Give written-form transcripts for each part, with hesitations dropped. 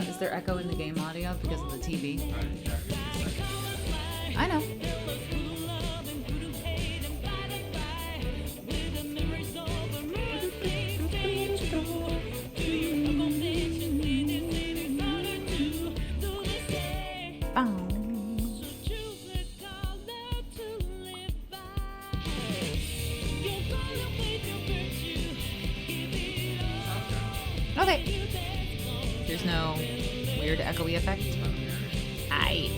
Is there echo in the game audio because of the TV? I know. Okay. There's no weird echoey effect. Aye.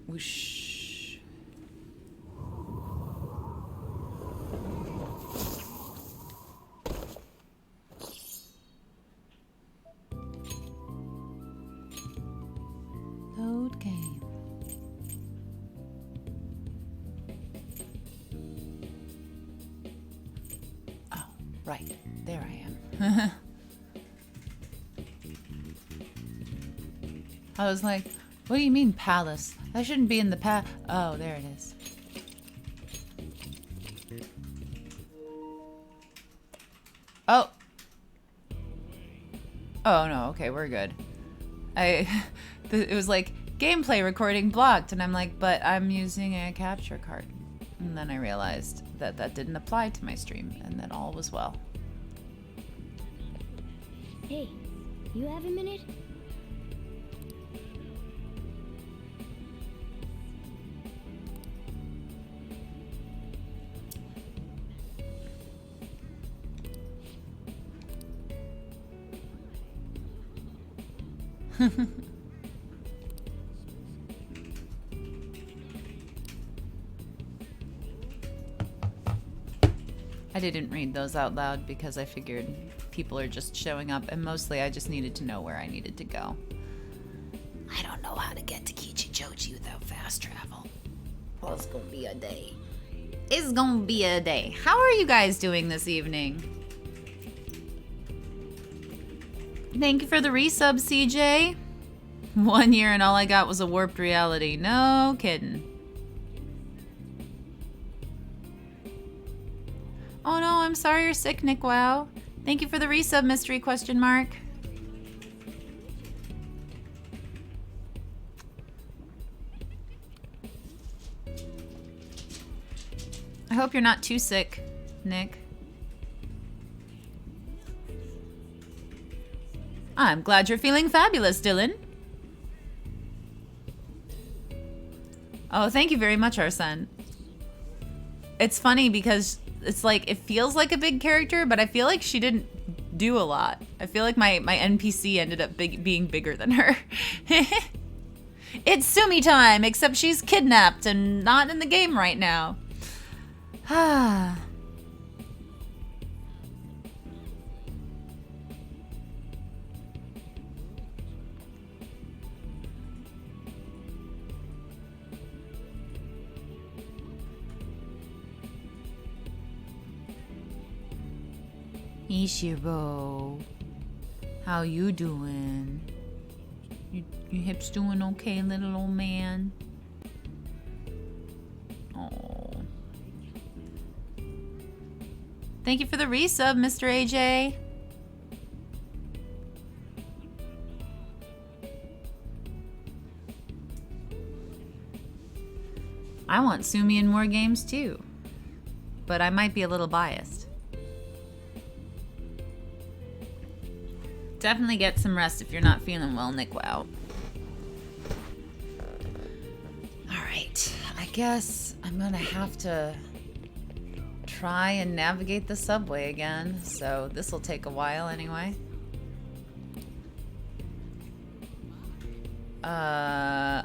Whoosh. Load game. Oh, right. There I am. I was like, what do you mean palace? I shouldn't be in the Oh, there it is. Oh. Oh, no. Okay, we're good. It was like, gameplay recording blocked. And I'm like, but I'm using a capture card. And then I realized that that didn't apply to my stream and that all was well. Hey, you have a minute? I didn't read those out loud because I figured people are just showing up, and mostly I just needed to know where I needed to go. I don't know how to get to Kichijoji without fast travel. Well, it's gonna be a day. It's gonna be a day. How are you guys doing this evening? Thank you for the resub, CJ. 1 year and all I got was a warped reality. No kidding. Oh no, I'm sorry you're sick, Nick. Wow. Thank you for the resub, mystery question mark. I hope you're not too sick, Nick. I'm glad you're feeling fabulous, Dylan. Oh, thank you very much, Arsene. It's funny because it's like, it feels like a big character, but I feel like she didn't do a lot. I feel like my NPC ended up being bigger than her. It's Sumi time, except she's kidnapped and not in the game right now. Ah. Ishiro, how you doing? Your hips doing okay, little old man? Oh. Thank you for the resub, Mr. AJ. I want Sumi in more games too, but I might be a little biased. Definitely get some rest if you're not feeling well, Nick. Wow. Alright, I guess I'm gonna have to try and navigate the subway again, so this will take a while anyway.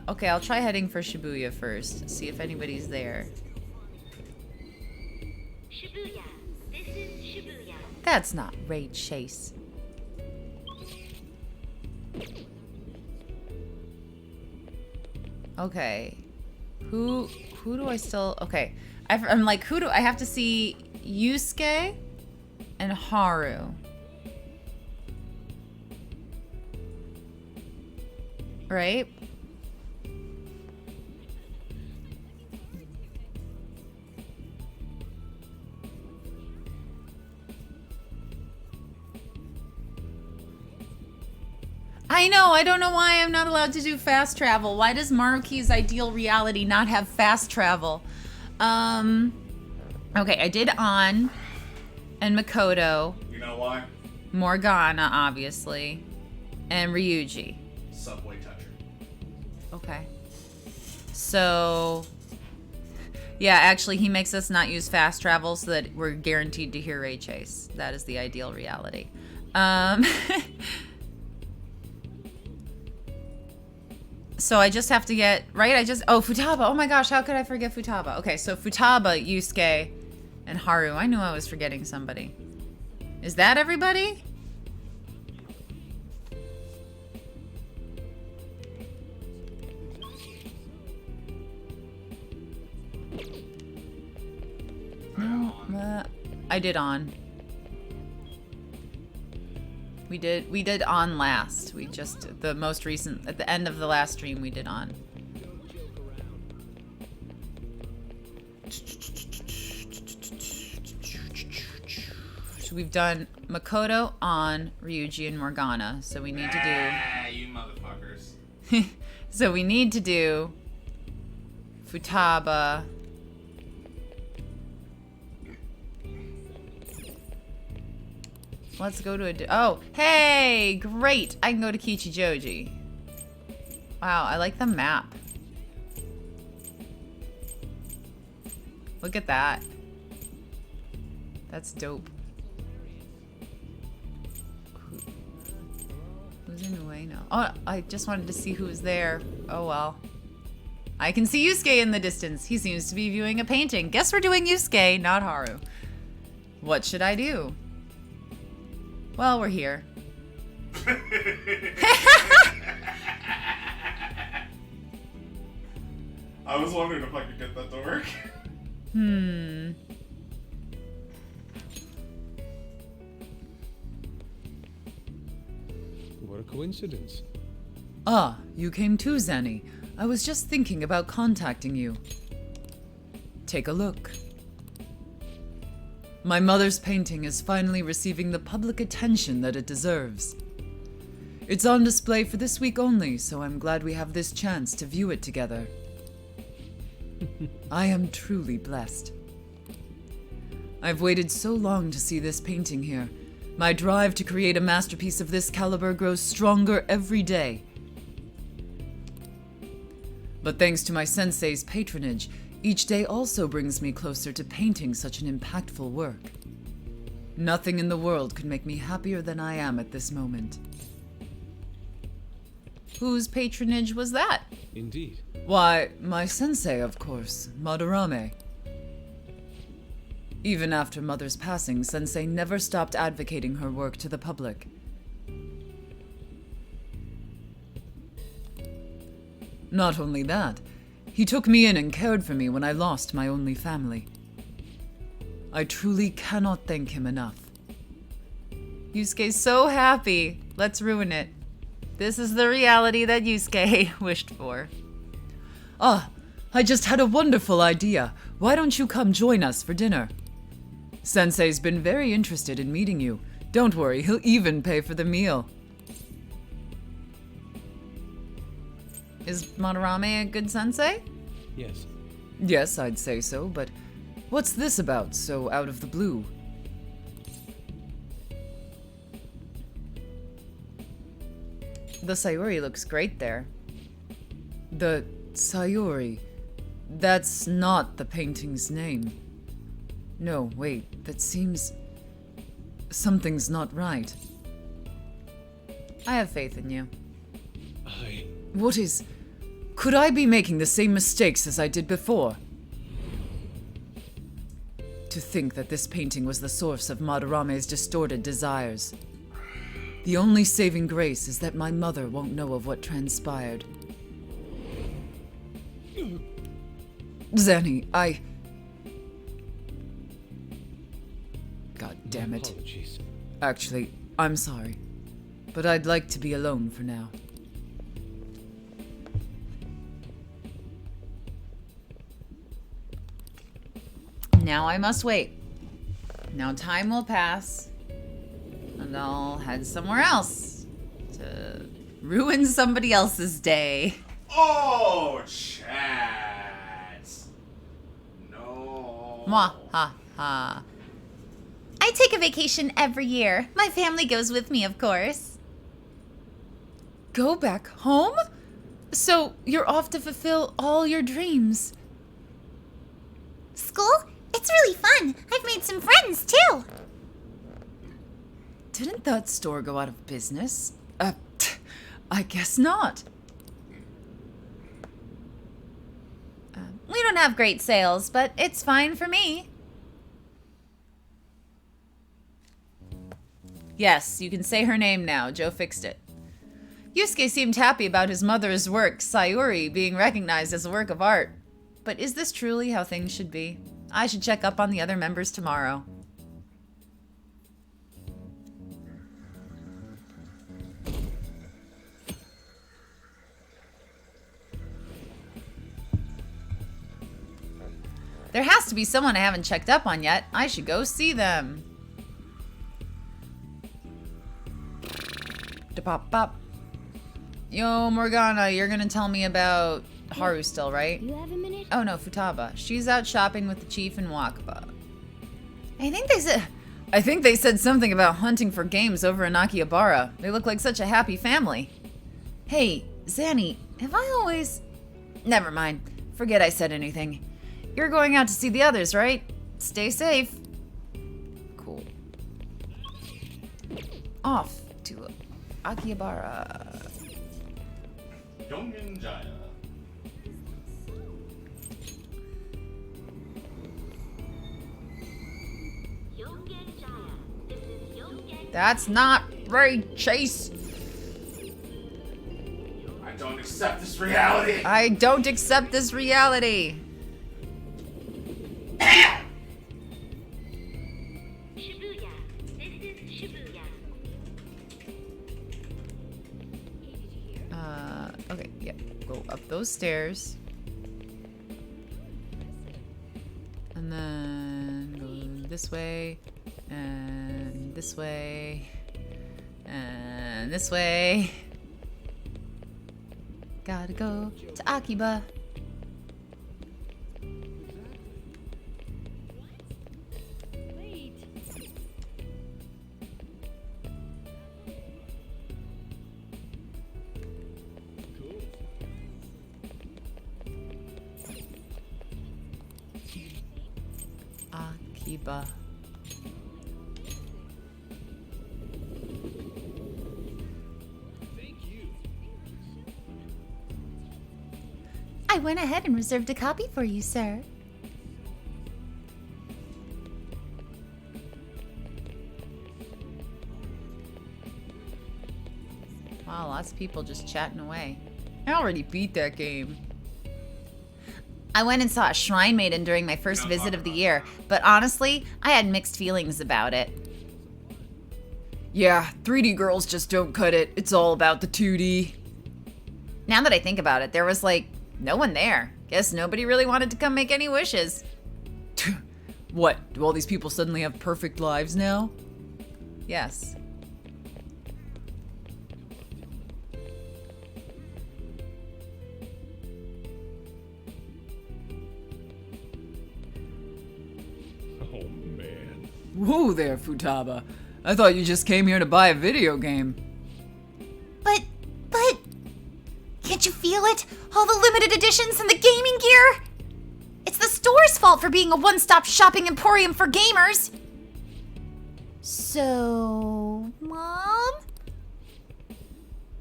Okay, I'll try heading for Shibuya first, see if anybody's there. Shibuya. This is Shibuya. That's not Raid Chase. Okay. Who do I still... Okay. I'm like, who do I have to see? Yusuke and Haru. Right? I know, I don't know why I'm not allowed to do fast travel. Why does Maruki's ideal reality not have fast travel? Okay, I did On and Makoto. You know why? Morgana, obviously. And Ryuji. Subway toucher. Okay. So, yeah, actually, he makes us not use fast travel so that we're guaranteed to hear Ray Chase. That is the ideal reality. So I just have to get, right? Oh, Futaba. Oh my gosh, how could I forget Futaba? Okay, so Futaba, Yusuke, and Haru. I knew I was forgetting somebody. Is that everybody? No, I did On. We did On last. We just, the most recent, at the end of the last stream, we did On. So we've done Makoto, On, Ryuji, and Morgana. So we need to do... Ah, you motherfuckers. So we need to do Futaba. Let's go to a... Oh, hey! Great! I can go to Kichijoji. Wow, I like the map. Look at that. That's dope. Who's in Ueno? Oh, I just wanted to see who was there. Oh well. I can see Yusuke in the distance. He seems to be viewing a painting. Guess we're doing Yusuke, not Haru. What should I do? Well, we're here. I was wondering if I could get that to work. What a coincidence. Ah, you came too, Zanny. I was just thinking about contacting you. Take a look. My mother's painting is finally receiving the public attention that it deserves. It's on display for this week only, so I'm glad we have this chance to view it together. I am truly blessed. I've waited so long to see this painting here. My drive to create a masterpiece of this caliber grows stronger every day. But thanks to my sensei's patronage, each day also brings me closer to painting such an impactful work. Nothing in the world could make me happier than I am at this moment. Whose patronage was that? Indeed. Why, my sensei, of course, Madarame. Even after Mother's passing, Sensei never stopped advocating her work to the public. Not only that, he took me in and cared for me when I lost my only family. I truly cannot thank him enough. Yusuke's so happy. Let's ruin it. This is the reality that Yusuke wished for. Ah, I just had a wonderful idea. Why don't you come join us for dinner? Sensei's been very interested in meeting you. Don't worry, he'll even pay for the meal. Is Madarame a good sensei? Yes. Yes, I'd say so, but what's this about, so out of the blue? The Sayuri looks great there. The Sayuri. That's not the painting's name. No, wait, that seems... something's not right. I have faith in you. What is... Could I be making the same mistakes as I did before? To think that this painting was the source of Madarame's distorted desires. The only saving grace is that my mother won't know of what transpired. Zanny, God damn it. Apologies. Actually, I'm sorry. But I'd like to be alone for now. Now I must wait. Now time will pass, and I'll head somewhere else to ruin somebody else's day. Oh, chat. No. Mwah ha ha. I take a vacation every year. My family goes with me, of course. Go back home? So you're off to fulfill all your dreams. School? It's really fun. I've made some friends, too. Didn't that store go out of business? I guess not. We don't have great sales, but it's fine for me. Yes, you can say her name now. Joe fixed it. Yusuke seemed happy about his mother's work, Sayuri, being recognized as a work of art. But is this truly how things should be? I should check up on the other members tomorrow. There has to be someone I haven't checked up on yet. I should go see them. Da-pop-pop. Yo, Morgana, you're gonna tell me about Haru still, right? You have a minute? Oh no, Futaba. She's out shopping with the chief in Wakaba. I think they said something about hunting for games over in Akihabara. They look like such a happy family. Hey, Zanny, have I always... Never mind. Forget I said anything. You're going out to see the others, right? Stay safe. Cool. Off to Akihabara. Yongen Jaya. Yongen Jaya. This is Yongen. That's not right, Chase. I don't accept this reality. I don't accept this reality. Shibuya. This is Shibuya. Okay, yeah. Go up those stairs. And then go this way. And this way. And this way. Gotta go to Akiba. Akiba. I went ahead and reserved a copy for you, sir. Wow, lots of people just chatting away. I already beat that game. I went and saw a Shrine Maiden during my first visit of the year, but honestly, I had mixed feelings about it. Yeah, 3D girls just don't cut it. It's all about the 2D. Now that I think about it, there was like no one there. Guess nobody really wanted to come make any wishes. What? Do all these people suddenly have perfect lives now? Yes. Oh, man. Whoa there, Futaba. I thought you just came here to buy a video game. But, can't you feel it? All the limited editions and the gaming gear? It's the store's fault for being a one-stop shopping emporium for gamers. So, Mom?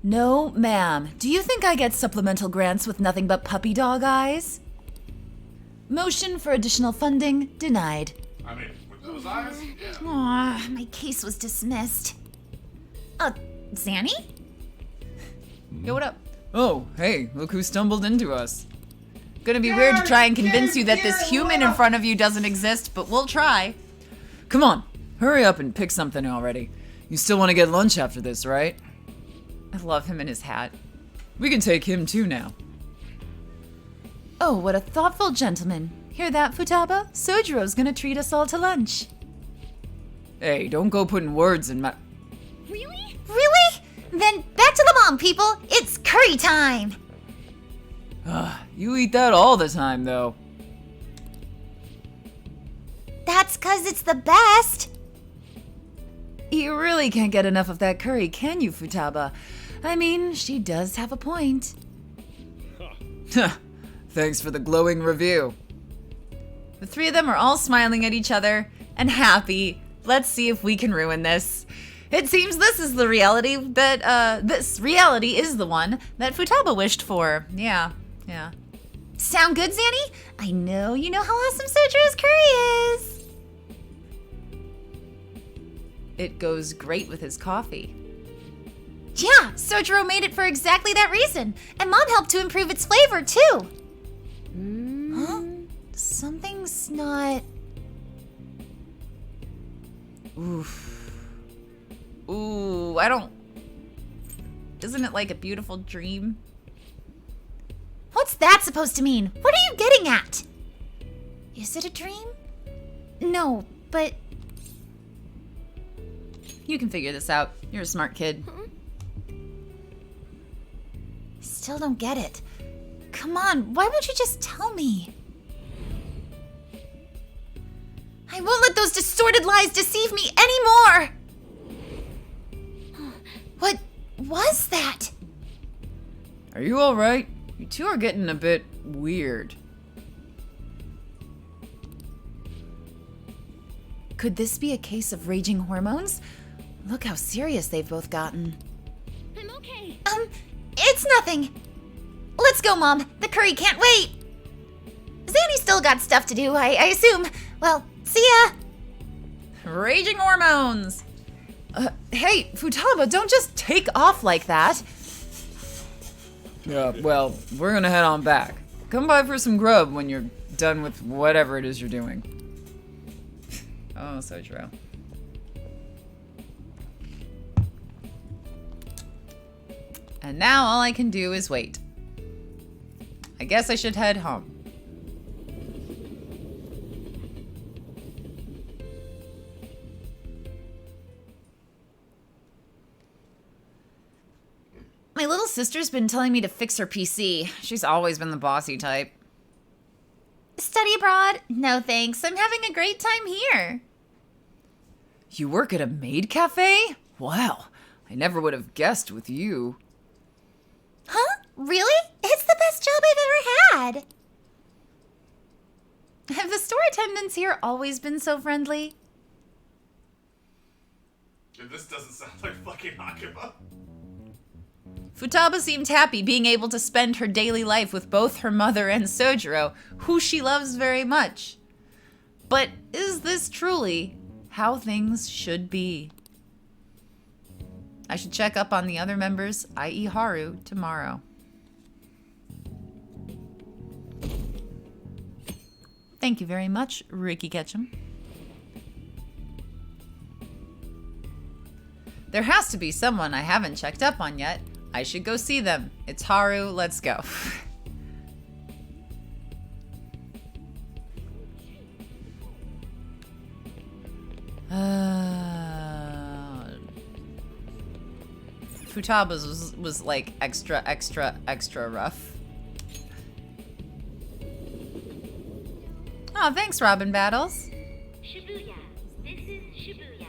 No, ma'am. Do you think I get supplemental grants with nothing but puppy dog eyes? Motion for additional funding denied. I mean, with those eyes, yeah. Aw, my case was dismissed. Zanny? Yo, what up? Oh, hey, look who stumbled into us. Gonna be weird to try and convince you that this human in front of you doesn't exist, but we'll try. Come on, hurry up and pick something already. You still want to get lunch after this, right? I love him in his hat. We can take him too now. Oh, what a thoughtful gentleman. Hear that, Futaba? Sojiro's gonna treat us all to lunch. Hey, don't go putting words in my... Really? Really? Then back to the mom, people. It's curry time. You eat that all the time, though. That's 'cause it's the best. You really can't get enough of that curry, can you, Futaba? I mean, she does have a point. Thanks for the glowing review. The three of them are all smiling at each other and happy. Let's see if we can ruin this. It seems this is the reality that, this reality is the one that Futaba wished for. Yeah. Sound good, Zanny? I know you know how awesome Sojiro's curry is. It goes great with his coffee. Yeah, Sojiro made it for exactly that reason. And Mom helped to improve its flavor, too. Huh? Something's not... Ooh, I don't... Isn't it like a beautiful dream? What's that supposed to mean? What are you getting at? Is it a dream? No, but... You can figure this out. You're a smart kid. Still don't get it. Come on, why won't you just tell me? I won't let those distorted lies deceive me anymore! What was that? Are you alright? You two are getting a bit weird. Could this be a case of raging hormones? Look how serious they've both gotten. I'm okay. It's nothing. Let's go, Mom. The curry can't wait. Zanny still got stuff to do, I assume. Well, see ya. Raging hormones! Hey, Futaba, don't just take off like that. Yeah, well, we're gonna head on back. Come by for some grub when you're done with whatever it is you're doing. Oh, Sojiro. And now all I can do is wait. I guess I should head home. My little sister's been telling me to fix her PC. She's always been the bossy type. Study abroad? No thanks. I'm having a great time here. You work at a maid cafe? Wow, I never would have guessed with you. Huh? Really? It's the best job I've ever had. Have the store attendants here always been so friendly? Dude, this doesn't sound like fucking Akiba. Futaba seemed happy being able to spend her daily life with both her mother and Sojiro, who she loves very much. But is this truly how things should be? I should check up on the other members, i.e. Haru, tomorrow. Thank you very much, Ricky Ketchum. There has to be someone I haven't checked up on yet. I should go see them. It's Haru, let's go. Futaba's was like extra rough. Oh, thanks, Robin Battles. Shibuya. This is Shibuya.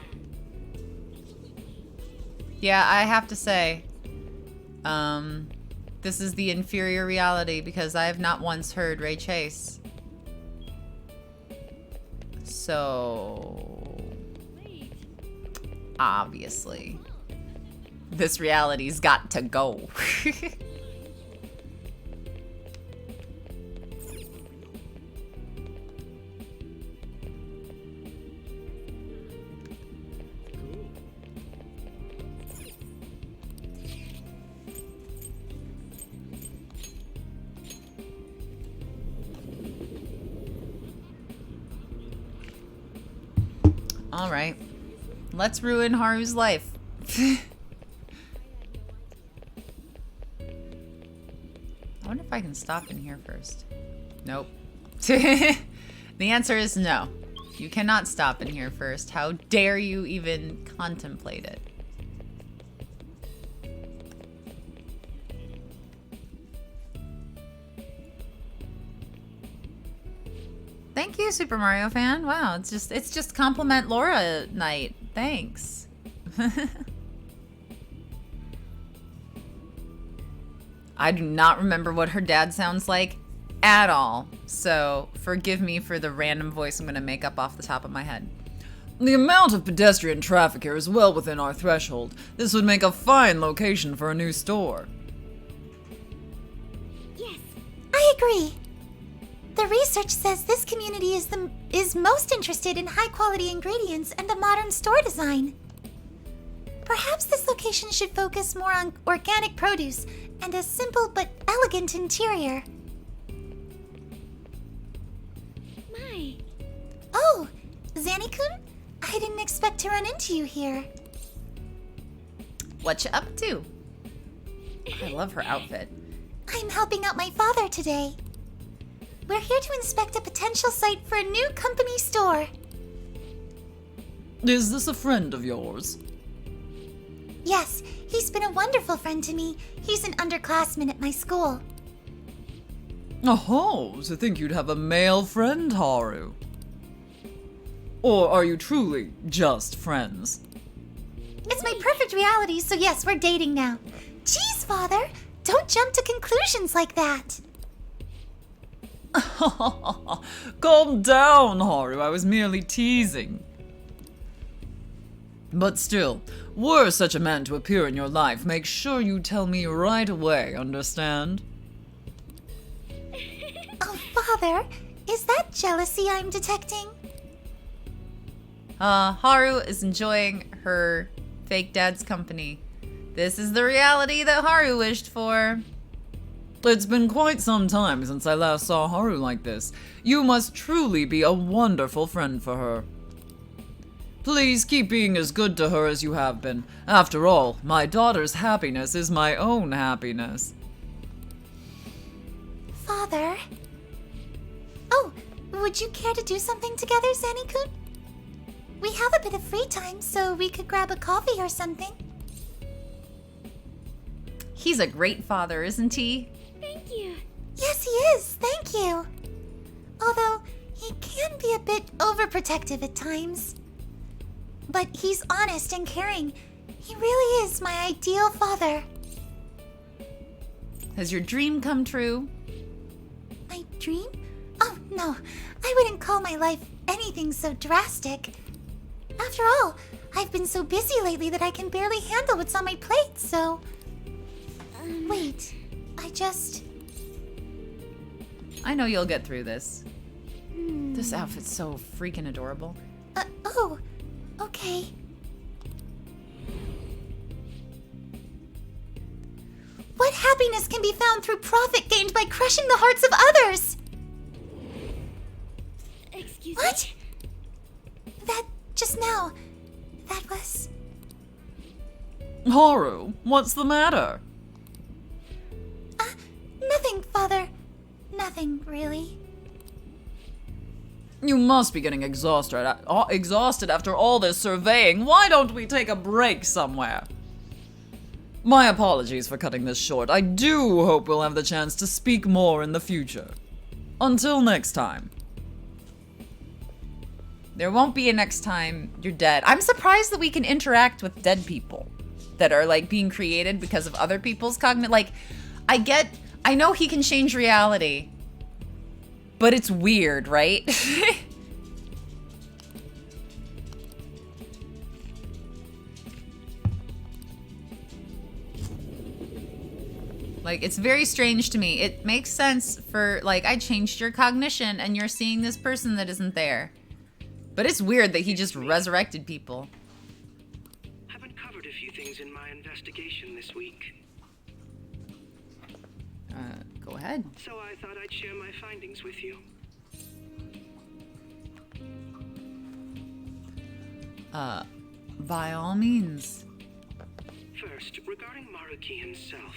Yeah, I have to say, this is the inferior reality because I have not once heard Ray Chase. So, obviously, this reality's got to go. All right, let's ruin Haru's life. I wonder if I can stop in here first. Nope. The answer is no. You cannot stop in here first. How dare you even contemplate it? Thank you, Super Mario fan. Wow, it's just compliment Laura night. Thanks. I do not remember what her dad sounds like at all, so forgive me for the random voice I'm going to make up off the top of my head. The amount of pedestrian traffic here is well within our threshold. This would make a fine location for a new store. Yes. I agree. The research says this community is most interested in high-quality ingredients and a modern store design. Perhaps this location should focus more on organic produce and a simple but elegant interior. My. Oh, Zanny-kun? I didn't expect to run into you here. What you up to? I love her outfit. I'm helping out my father today. We're here to inspect a potential site for a new company store. Is this a friend of yours? Yes, he's been a wonderful friend to me. He's an underclassman at my school. Oh, to think you'd have a male friend, Haru. Or are you truly just friends? It's my perfect reality, so yes, we're dating now. Jeez, Father, don't jump to conclusions like that. Calm down, Haru. I was merely teasing. But still, were such a man to appear in your life, make sure you tell me right away, understand? Oh, Father, is that jealousy I'm detecting? Haru is enjoying her fake dad's company. This is the reality that Haru wished for. It's been quite some time since I last saw Haru like this. You must truly be a wonderful friend for her. Please keep being as good to her as you have been. After all, my daughter's happiness is my own happiness. Father? Oh, would you care to do something together, Zanny-kun? We have a bit of free time, so we could grab a coffee or something. He's a great father, isn't he? Thank you. Yes, he is. Thank you. Although, he can be a bit overprotective at times. But he's honest and caring. He really is my ideal father. Has your dream come true? My dream? Oh, no. I wouldn't call my life anything so drastic. After all, I've been so busy lately that I can barely handle what's on my plate, so... Wait, I know you'll get through this. This outfit's so freaking adorable. Oh, okay. What happiness can be found through profit gained by crushing the hearts of others? Excuse What? me? That just now. That was... Haru, what's the matter? Nothing, Father. Nothing, really. You must be getting exhausted after all this surveying. Why don't we take a break somewhere? My apologies for cutting this short. I do hope we'll have the chance to speak more in the future. Until next time. There won't be a next time. You're dead. I'm surprised that we can interact with dead people that are like being created because of other people's cognitive. Like, I know he can change reality, but it's weird, right? Like, it's very strange to me. It makes sense for, like, I changed your cognition and you're seeing this person that isn't there. But it's weird that he just resurrected people. I've uncovered a few things in my investigation this week. Go ahead. So I thought I'd share my findings with you. By all means. First, regarding Maruki himself.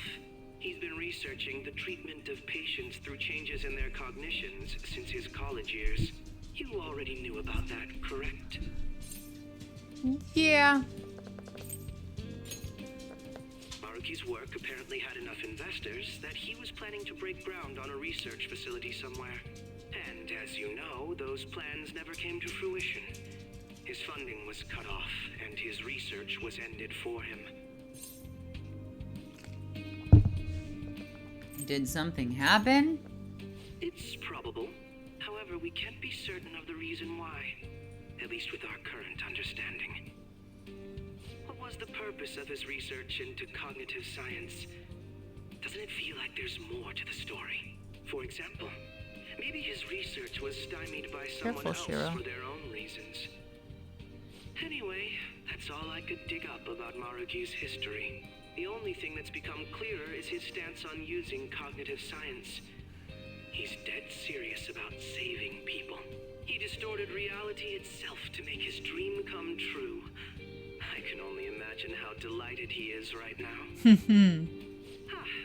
He's been researching the treatment of patients through changes in their cognitions since his college years. You already knew about that, correct? Yeah. Maruki's work apparently had enough investors that he was planning to break ground on a research facility somewhere. And as you know, those plans never came to fruition. His funding was cut off, and his research was ended for him. Did something happen? It's probable. However, we can't be certain of the reason why, at least with our current understanding. What was the purpose of his research into cognitive science? Doesn't it feel like there's more to the story? For example, maybe his research was stymied by someone Careful, else Shiro. for their own reasons. Anyway, that's all I could dig up about Maruki's history. The only thing that's become clearer is his stance on using cognitive science. He's dead serious about saving people. He distorted reality itself to make his dream come true. I can only imagine how delighted he is right now.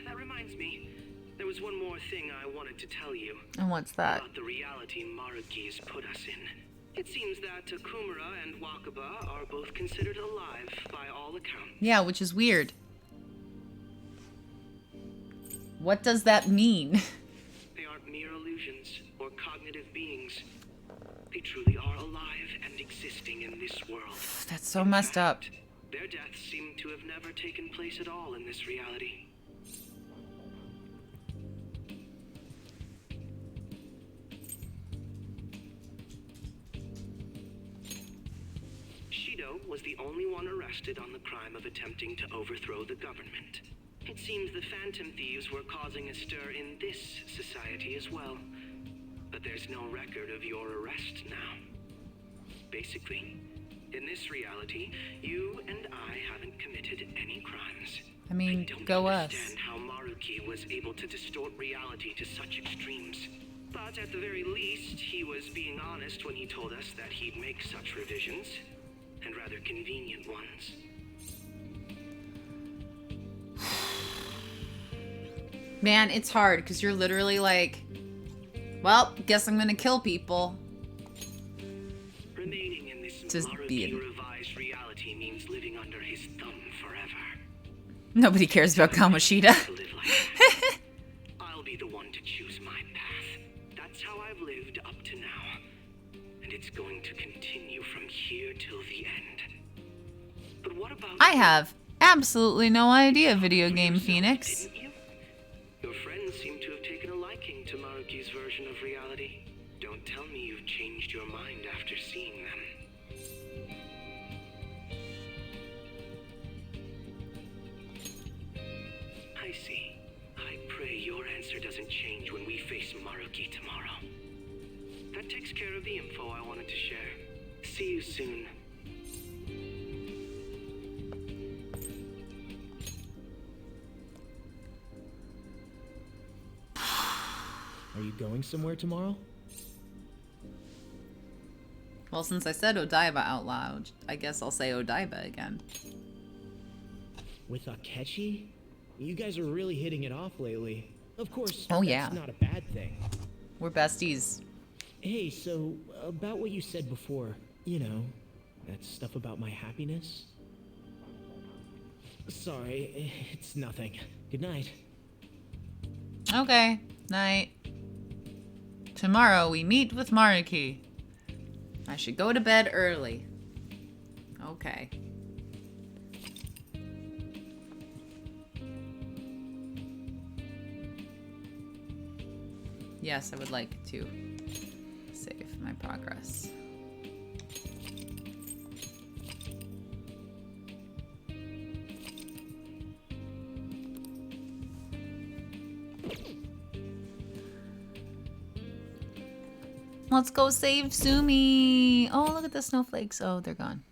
That reminds me. There was one more thing I wanted to tell you. And what's that? About the reality Maruki's put us in. It seems that Kumura and Wakaba are both considered alive by all accounts. Yeah, which is weird. What does that mean? They aren't mere illusions or cognitive beings. They truly are alive and existing in this world. That's so messed up. Their deaths seem to have never taken place at all in this reality. Shido was the only one arrested on the crime of attempting to overthrow the government. It seems the Phantom Thieves were causing a stir in this society as well. But there's no record of your arrest now. Basically, in this reality, you and I haven't committed any crimes. I mean, I don't go us. understand how Maruki was able to distort reality to such extremes. But at the very least, he was being honest when he told us that he'd make such revisions, and rather convenient ones. Man, it's hard because you're literally like, well, guess I'm gonna kill people. Remaining in this Just be Maruki in- revised reality means living under his thumb forever. Nobody cares about Kamoshida. To live like that. I'll be the one to choose my path. That's how I've lived up to now. And it's going to continue from here till the end. But what about I have absolutely no idea, Video Game Phoenix. Didn't you? Your friends seem to have taken a liking to Maruki's version of reality. Don't tell me you've changed your mind after seeing them. I see. I pray your answer doesn't change when we face Maruki tomorrow. That takes care of the info I wanted to share. See you soon. Are you going somewhere tomorrow? Well, since I said Odaiba out loud, I guess I'll say Odaiba again. With Akechi? You guys are really hitting it off lately. Of course, Oh, that's yeah. not a bad thing. We're besties. Hey, so, about what you said before, you know, that stuff about my happiness? Sorry, it's nothing. Good night. Okay, night. Tomorrow we meet with Maruki. I should go to bed early. Okay. Yes, I would like to save my progress. Let's go save Sumi. Oh, look at the snowflakes. Oh, they're gone.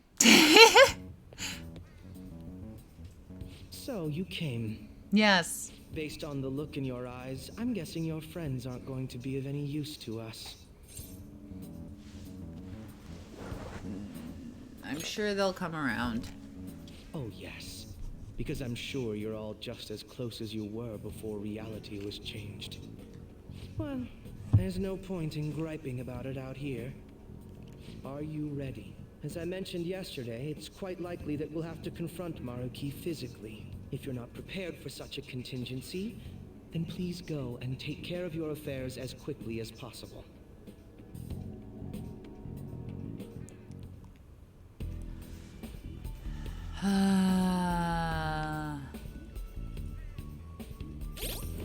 So, you came. Yes. Based on the look in your eyes, I'm guessing your friends aren't going to be of any use to us. I'm sure they'll come around. Oh, yes. because I'm sure you're all just as close as you were before reality was changed. Well, there's no point in griping about it out here. Are you ready? As I mentioned yesterday, it's quite likely that we'll have to confront Maruki physically. If you're not prepared for such a contingency, then please go and take care of your affairs as quickly as possible.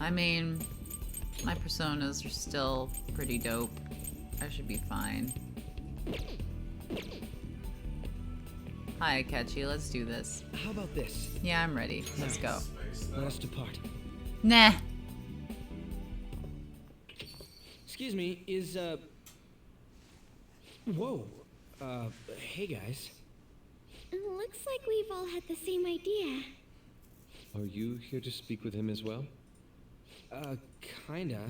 I mean, my personas are still pretty dope. I should be fine. Hi, Akechi, let's do this. How about this? Yeah, I'm ready. Let's go. Let us depart. Nah. Excuse me, is, Whoa. Hey guys. Looks like we've all had the same idea. Are you here to speak with him as well? Kinda.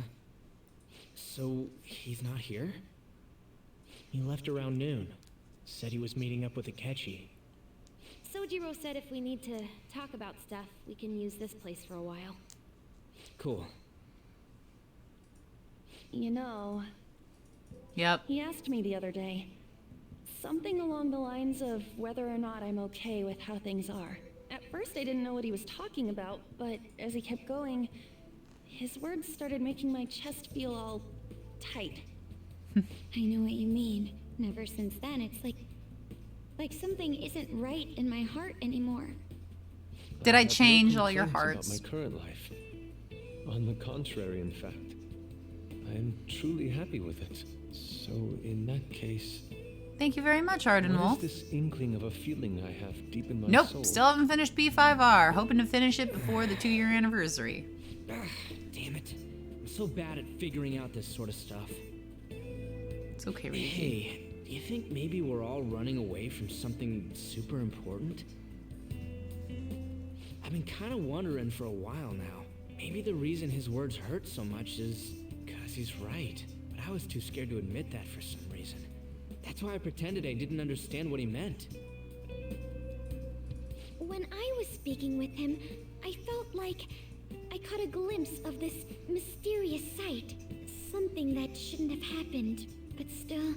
So, he's not here? He left around noon. Said he was meeting up with Akechi. Sojiro said if we need to talk about stuff, we can use this place for a while. Cool. You know, Yep. he asked me the other day. Something along the lines of whether or not I'm okay with how things are. At first I didn't know what he was talking about, but as he kept going, his words started making my chest feel all tight. I know what you mean. And ever since then, it's like something isn't right in my heart anymore. Did I have no change all your complaints hearts? about my current life. On the contrary, in fact, I am truly happy with it. So, in that case, Thank you very much, Arden what Wolf. is this inkling of a feeling I have deep in my Nope, soul? still haven't finished B5R. Hoping to finish it before the 2-year anniversary. Damn it. I'm so bad at figuring out this sort of stuff. It's okay, Ryuji. Hey, do you think maybe we're all running away from something super important? I've been kind of wondering for a while now. Maybe the reason his words hurt so much is because he's right. But I was too scared to admit that for some reason. That's why I pretended I didn't understand what he meant. When I was speaking with him, I felt like I caught a glimpse of this mysterious sight. Something that shouldn't have happened, but still,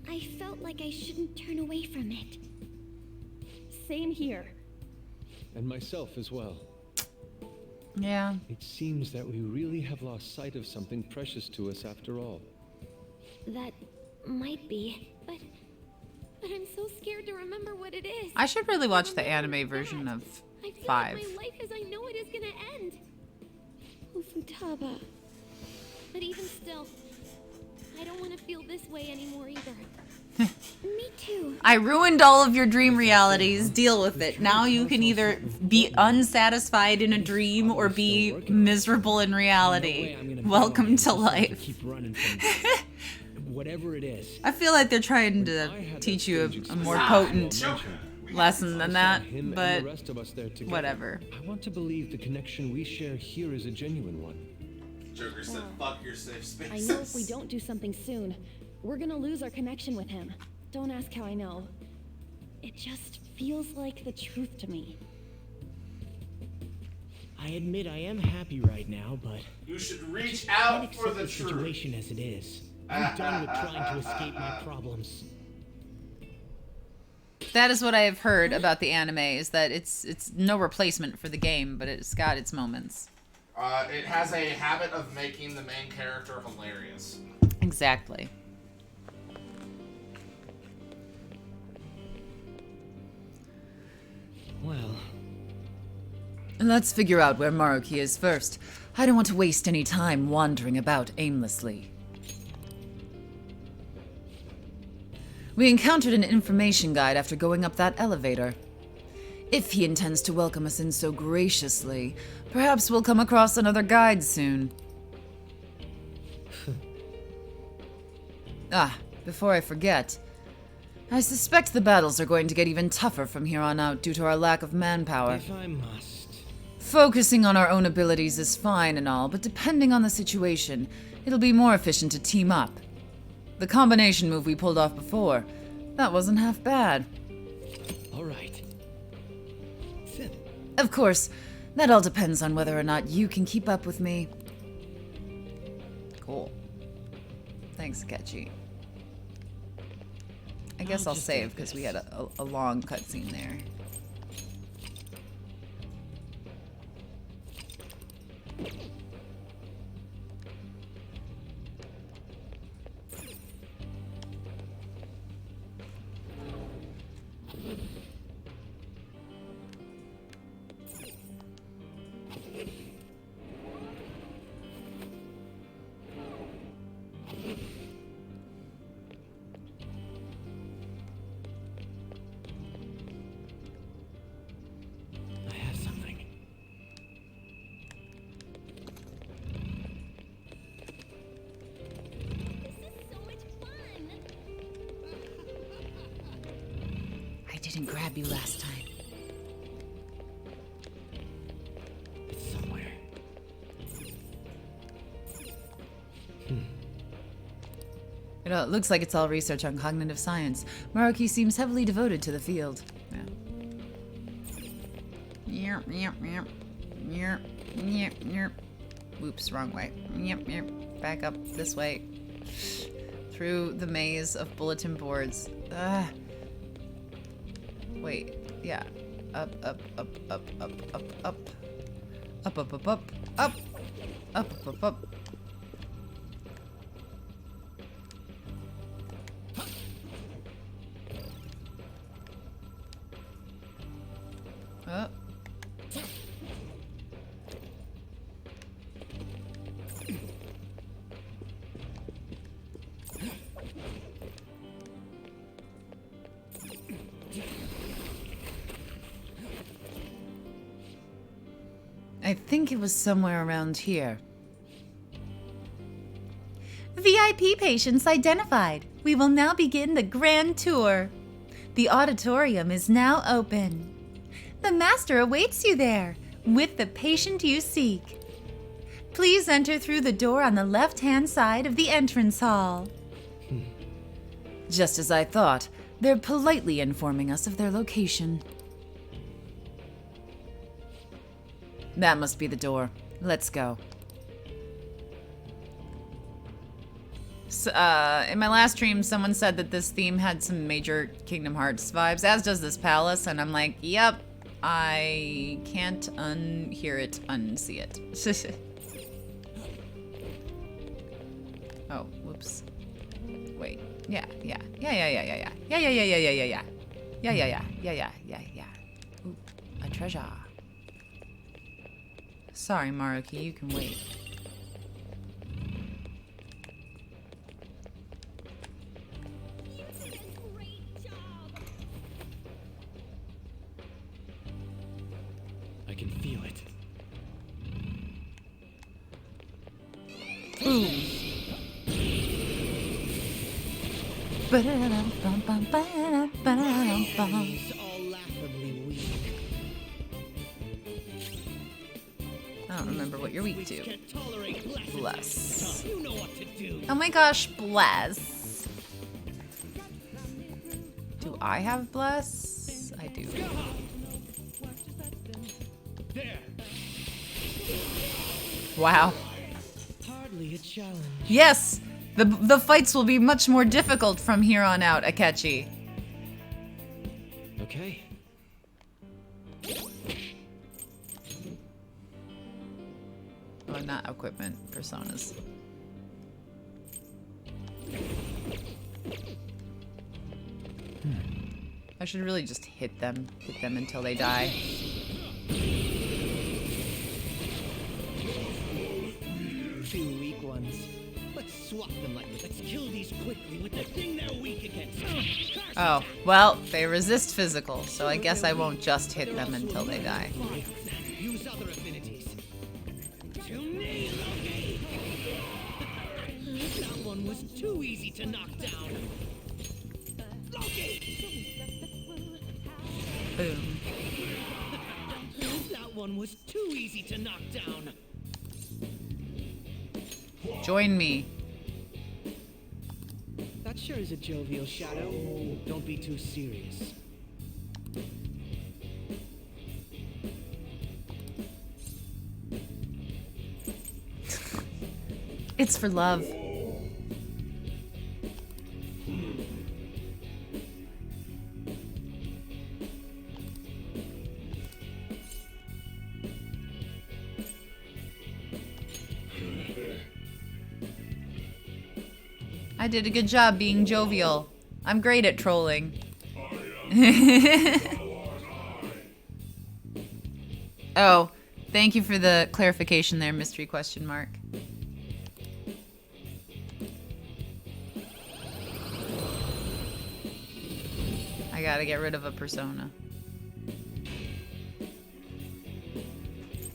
I felt like I shouldn't turn away from it. Same here. And myself as well. Yeah. It seems that we really have lost sight of something precious to us after all. That might be, but I'm so scared to remember what it is. I should really watch the anime version of I feel 5. like my life as I know it is gonna end. Ufutaba. But even still, I don't want to feel this way anymore either. Me too. I ruined all of your dream realities. Deal with it. Now you can either be unsatisfied in a dream or be miserable in reality. Welcome to life. Keep running from whatever it is. I feel like they're trying to teach you a more potent lesson than that, Him and but the rest of us there together. whatever. I want to believe the connection we share here is a genuine one. Joker said, fuck your safe spaces. I know if we don't do something soon, we're gonna lose our connection with him. Don't ask how I know. It just feels like the truth to me. I admit I am happy right now, but You should I reach just can't out accept for the the truth. situation as it is. I'm done with trying to escape my problems. That is what I have heard about the anime, is that it's no replacement for the game, but it's got its moments. It has a habit of making the main character hilarious. Exactly. Well, Let's figure out where Maruki is first. I don't want to waste any time wandering about aimlessly. We encountered an information guide after going up that elevator. If he intends to welcome us in so graciously, perhaps we'll come across another guide soon. Before I forget, I suspect the battles are going to get even tougher from here on out due to our lack of manpower. if I must. Focusing on our own abilities is fine and all, but depending on the situation, it'll be more efficient to team up. The combination move we pulled off before, that wasn't half bad. All right. Sit. Of course, that all depends on whether or not you can keep up with me. Cool. Thanks, Akechi. I guess I'll save because we had a long cutscene there. I have something. I didn't grab you last time. It's somewhere. It looks like it's all research on cognitive science. Maruki seems heavily devoted to the field. Yeah. Oops, wrong way. Back up this way. Through the maze of bulletin boards. Wait, yeah. Up. Up. I think it was somewhere around here. VIP patients identified. We will now begin the grand tour. The auditorium is now open. The master awaits you there with the patient you seek. Please enter through the door on the left-hand side of the entrance hall. Just as I thought, they're politely informing us of their location. That must be the door. Let's go. So, in my last stream, someone said that this theme had some major Kingdom Hearts vibes, as does this palace, and I'm like, yep, I can't unhear it, unsee it. Oh, whoops. Wait. Yeah. Ooh, a treasure. Sorry, Maruki, you can wait. I can feel it. He's all laughably weak. I don't remember what you're weak to. Can't tolerate Bless. You know what to do. Oh my gosh, bless. Do I have bless? I do. There. Wow. Hardly a challenge. Yes! The fights will be much more difficult from here on out, Akechi. Okay. Oh, not equipment, personas. I should really just hit them until they die. Two weak ones. Let's swap them like this. Let's kill these quickly with the thing they're weak against. Oh, well, they resist physical, so I guess I won't just hit them until they die. Use other affinities. To me, Loki! That one was too easy to knock down. Loki! Boom. That one was too easy to knock down. Join me. That sure is a jovial shadow. Don't be too serious. It's for love. I did a good job being jovial. I'm great at trolling. Oh, thank you for the clarification there, mystery question mark. I gotta get rid of a persona.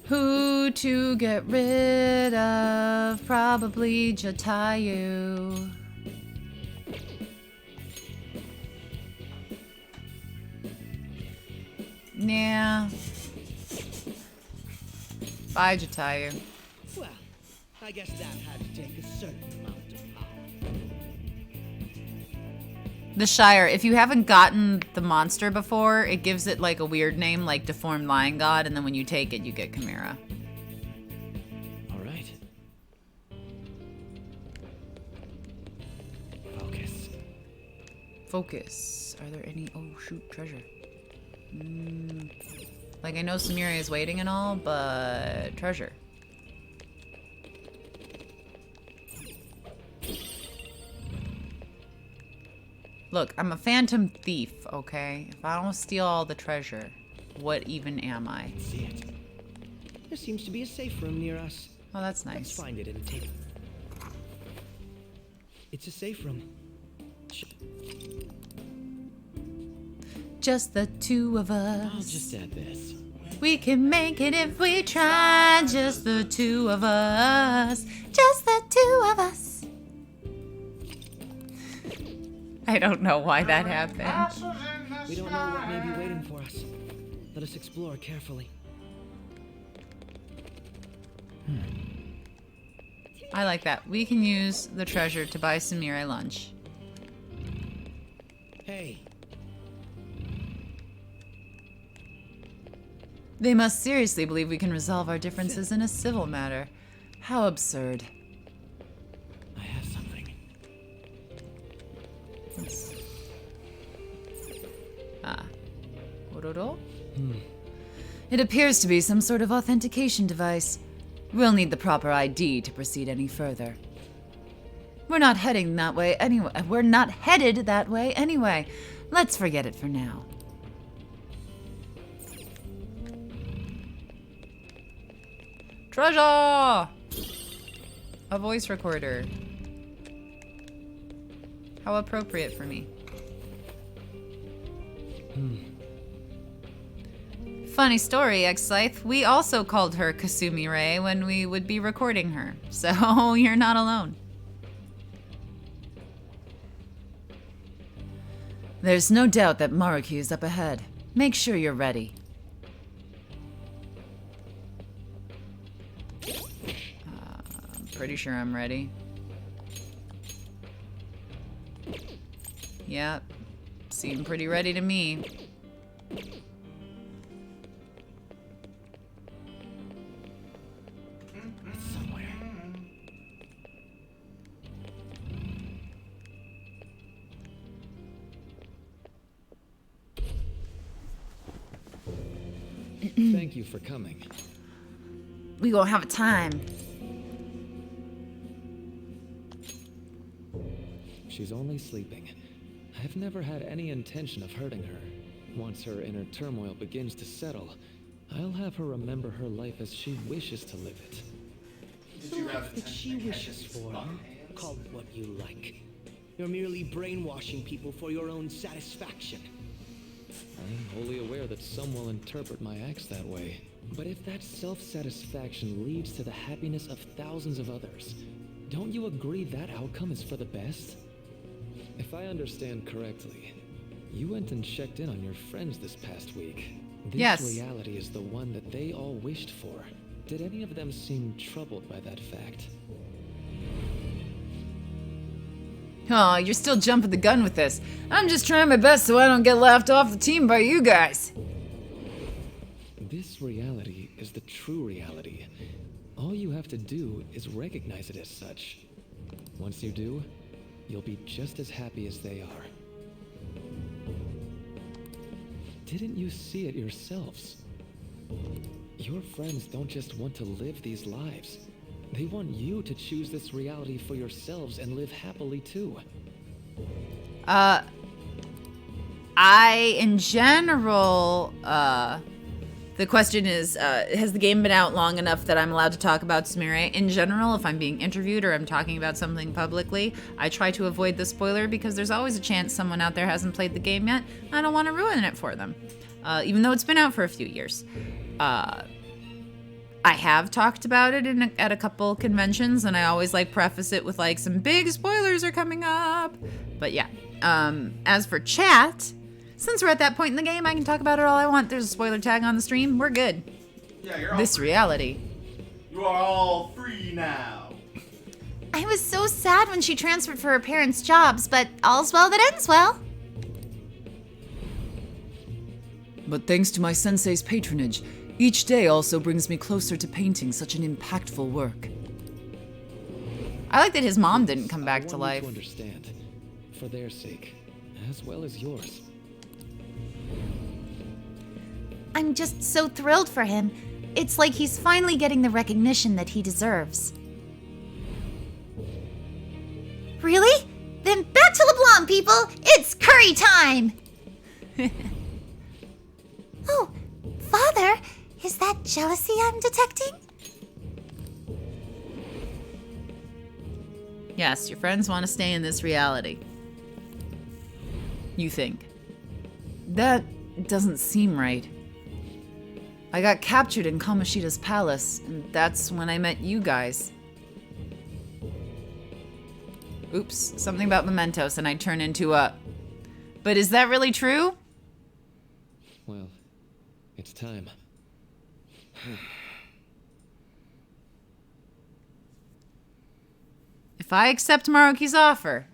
Who to get rid of? Probably Jatayu. Yeah. Bye, Jatayu. Well, I guess that had to take a certain amount of power. The Shire, if you haven't gotten the monster before, it gives it like a weird name, like Deformed Lion God, and then when you take it, you get Chimera. All right. Focus. Focus. Are there any... Oh, shoot, treasure. Like, I know Samira is waiting and all, but... treasure. Look, I'm a phantom thief, okay? If I don't steal all the treasure, what even am I? See it. There seems to be a safe room near us. Oh, that's Let's nice. find it and take it. It's a safe room. Just the two of us. I'll just add this. We can make it if we try. Just the two of us. Just the two of us. I don't know why that happened. We don't know what may be waiting for us. Let us explore carefully. I like that. We can use the treasure to buy Samira lunch. Hey, They must seriously believe we can resolve our differences in a civil matter. How absurd. I have something. Ah. Ororo? It appears to be some sort of authentication device. We'll need the proper ID to proceed any further. We're not heading that way anyway. We're not headed that way anyway. Let's forget it for now. Treasure! A voice recorder. How appropriate for me. Funny story, X-Scythe. We also called her Kasumi Ray when we would be recording her. So you're not alone. There's no doubt that Maruki is up ahead. Make sure you're ready. I'm pretty sure I'm ready. Yep. Seem pretty ready to me. It's somewhere. Thank you for coming. We gonna have a time. She's only sleeping. I've never had any intention of hurting her. Once her inner turmoil begins to settle, I'll have her remember her life as she wishes to live it. Did you have that she wishes for, call it what you like. You're merely brainwashing people for your own satisfaction. I'm wholly aware that some will interpret my acts that way. But if that self-satisfaction leads to the happiness of thousands of others, don't you agree that outcome is for the best? If I understand correctly, you went and checked in on your friends this past week. This Yes. reality is the one that they all wished for. Did any of them seem troubled by that fact? Oh, you're still jumping the gun with this. I'm just trying my best so I don't get laughed off the team by you guys. This reality is the true reality. All you have to do is recognize it as such. Once you do, you'll be just as happy as they are. Didn't you see it yourselves? Your friends don't just want to live these lives. They want you to choose this reality for yourselves and live happily too. In general, the question is, has the game been out long enough that I'm allowed to talk about Sumire? In general, if I'm being interviewed or I'm talking about something publicly, I try to avoid the spoiler because there's always a chance someone out there hasn't played the game yet. I don't want to ruin it for them, even though it's been out for a few years. I have talked about it at a couple conventions, and I always preface it with some big spoilers are coming up. But yeah, as for chat, since we're at that point in the game, I can talk about it all I want. There's a spoiler tag on the stream. We're good. Yeah, you're all This free. reality. You are all free now. I was so sad when she transferred for her parents' jobs, but all's well that ends well. But thanks to my sensei's patronage, each day also brings me closer to painting such an impactful work. I like that his mom didn't come back to I want life. you to understand, for their sake, as well as yours. I'm just so thrilled for him. It's like he's finally getting the recognition that he deserves. Really? Then back to LeBlanc, people! It's curry time! Oh, Father, is that jealousy I'm detecting? Yes, your friends want to stay in this reality. You think. That doesn't seem right. I got captured in Kamoshida's palace, and that's when I met you guys. Oops, something about mementos and I turn into a... But is that really true? Well, it's time. If I accept Maruki's offer,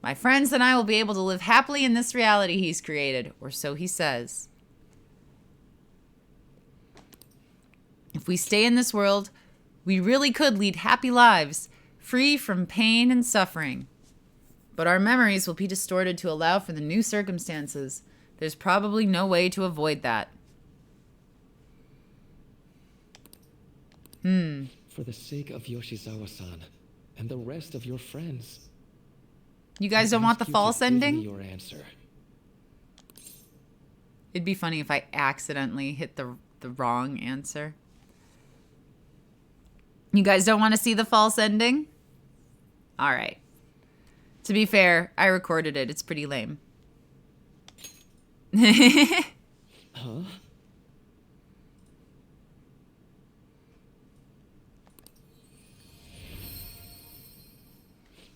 my friends and I will be able to live happily in this reality he's created, or so he says. If we stay in this world, we really could lead happy lives, free from pain and suffering. But our memories will be distorted to allow for the new circumstances. There's probably no way to avoid that. For the sake of Yoshizawa-san and the rest of your friends. You guys don't want the ask you to false give me ending? your answer. It'd be funny if I accidentally hit the wrong answer. You guys don't want to see the false ending? All right. To be fair, I recorded it. It's pretty lame. Huh?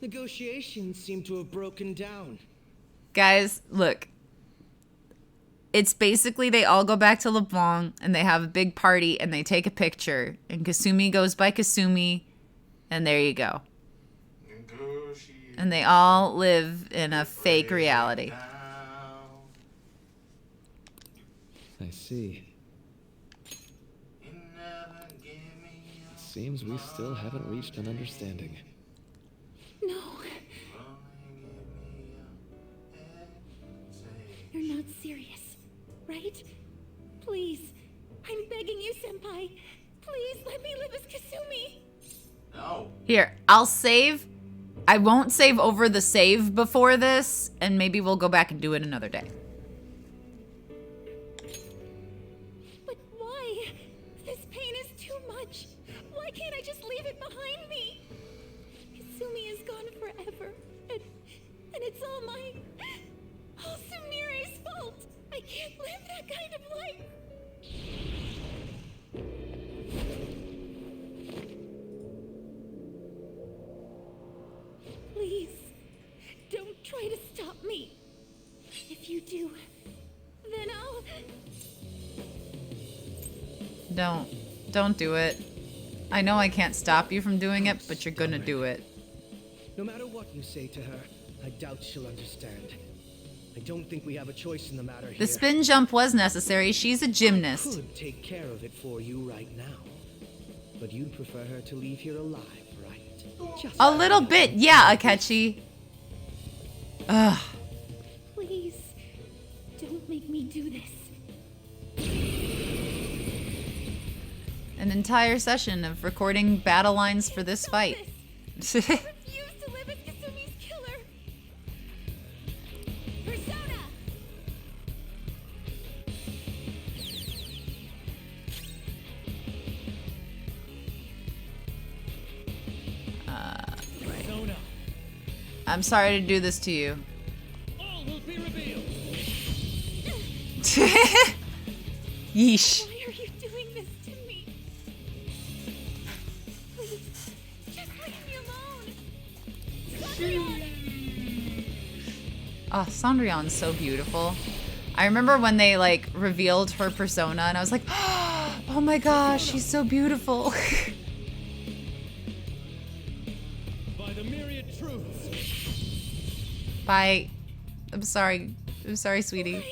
Negotiations seem to have broken down. Guys, look. It's basically they all go back to LeBlanc and they have a big party and they take a picture. And Kasumi goes by Kasumi. And there you go. And they all live in a fake reality. I see. It seems we still haven't reached an understanding. No. You're not serious, right? Please. I'm begging you, Senpai. Please let me live as Kasumi. No. Here, I'll save. I won't save over the save before this. And maybe we'll go back and do it another day. But why? This pain is too much. Why can't I just leave it behind me? Kasumi is gone forever. And it's all Sumire's fault. I can't live that kind of life. Please, don't try to stop me. If you do, then I'll... Don't do it. I know I can't stop you from doing it, but you're gonna do it. No matter what you say to her, I doubt she'll understand. I don't think we have a choice in the matter here. The spin jump was necessary. She's a I gymnast. could take care of it for you right now. But you'd prefer her to leave here alive, right? Just A little bit, yeah, Akechi. Ugh. Please, don't make me do this. An entire session of recording battle lines for this fight. I refuse to live as Kasumi's killer. Persona! Persona. I'm sorry to do this to you. All will be revealed. Yeesh. Why are you doing this to me? Please, just leave me alone. Oh, Cendrillon's so beautiful. I remember when they like revealed her persona and I was like, oh my gosh, she's so beautiful. By the myriad truths. Bye. I'm sorry, sweetie.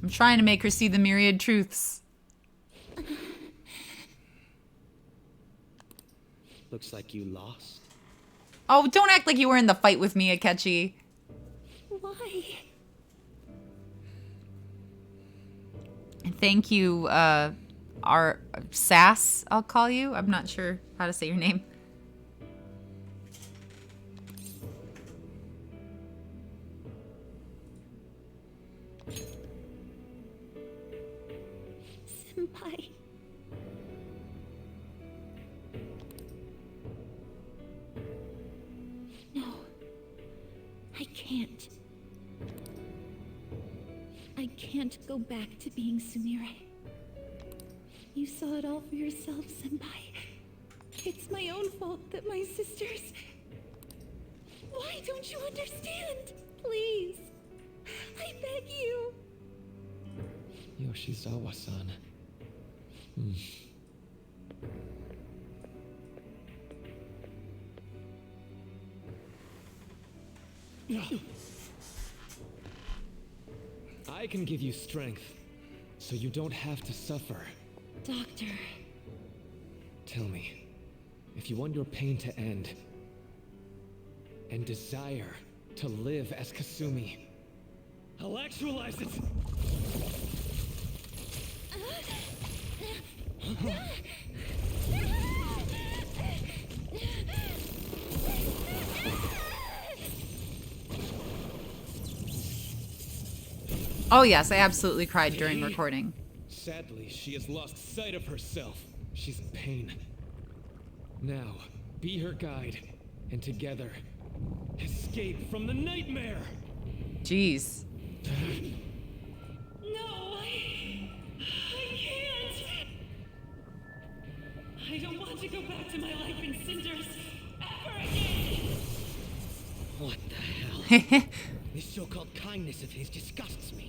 I'm trying to make her see the myriad truths. Looks like you lost. Oh, don't act like you were in the fight with me, Akechi. Why? And thank you, our Sass, I'll call you. I'm not sure how to say your name. Senpai. No. I can't. I can't go back to being Sumire. You saw it all for yourself, Senpai. It's my own fault that my sisters... Why don't you understand? Please. I beg you. Yoshizawa-san. I can give you strength, so you don't have to suffer. Doctor. Tell me, if you want your pain to end, and desire to live as Kasumi, I'll actualize it! Oh yes, I absolutely cried during recording. Sadly, she has lost sight of herself. She's in pain. Now, be her guide, and together, escape from the nightmare! Jeez. No, I can't. I don't want to go back to my life in cinders ever again. What the hell? This so-called kindness of his disgusts me.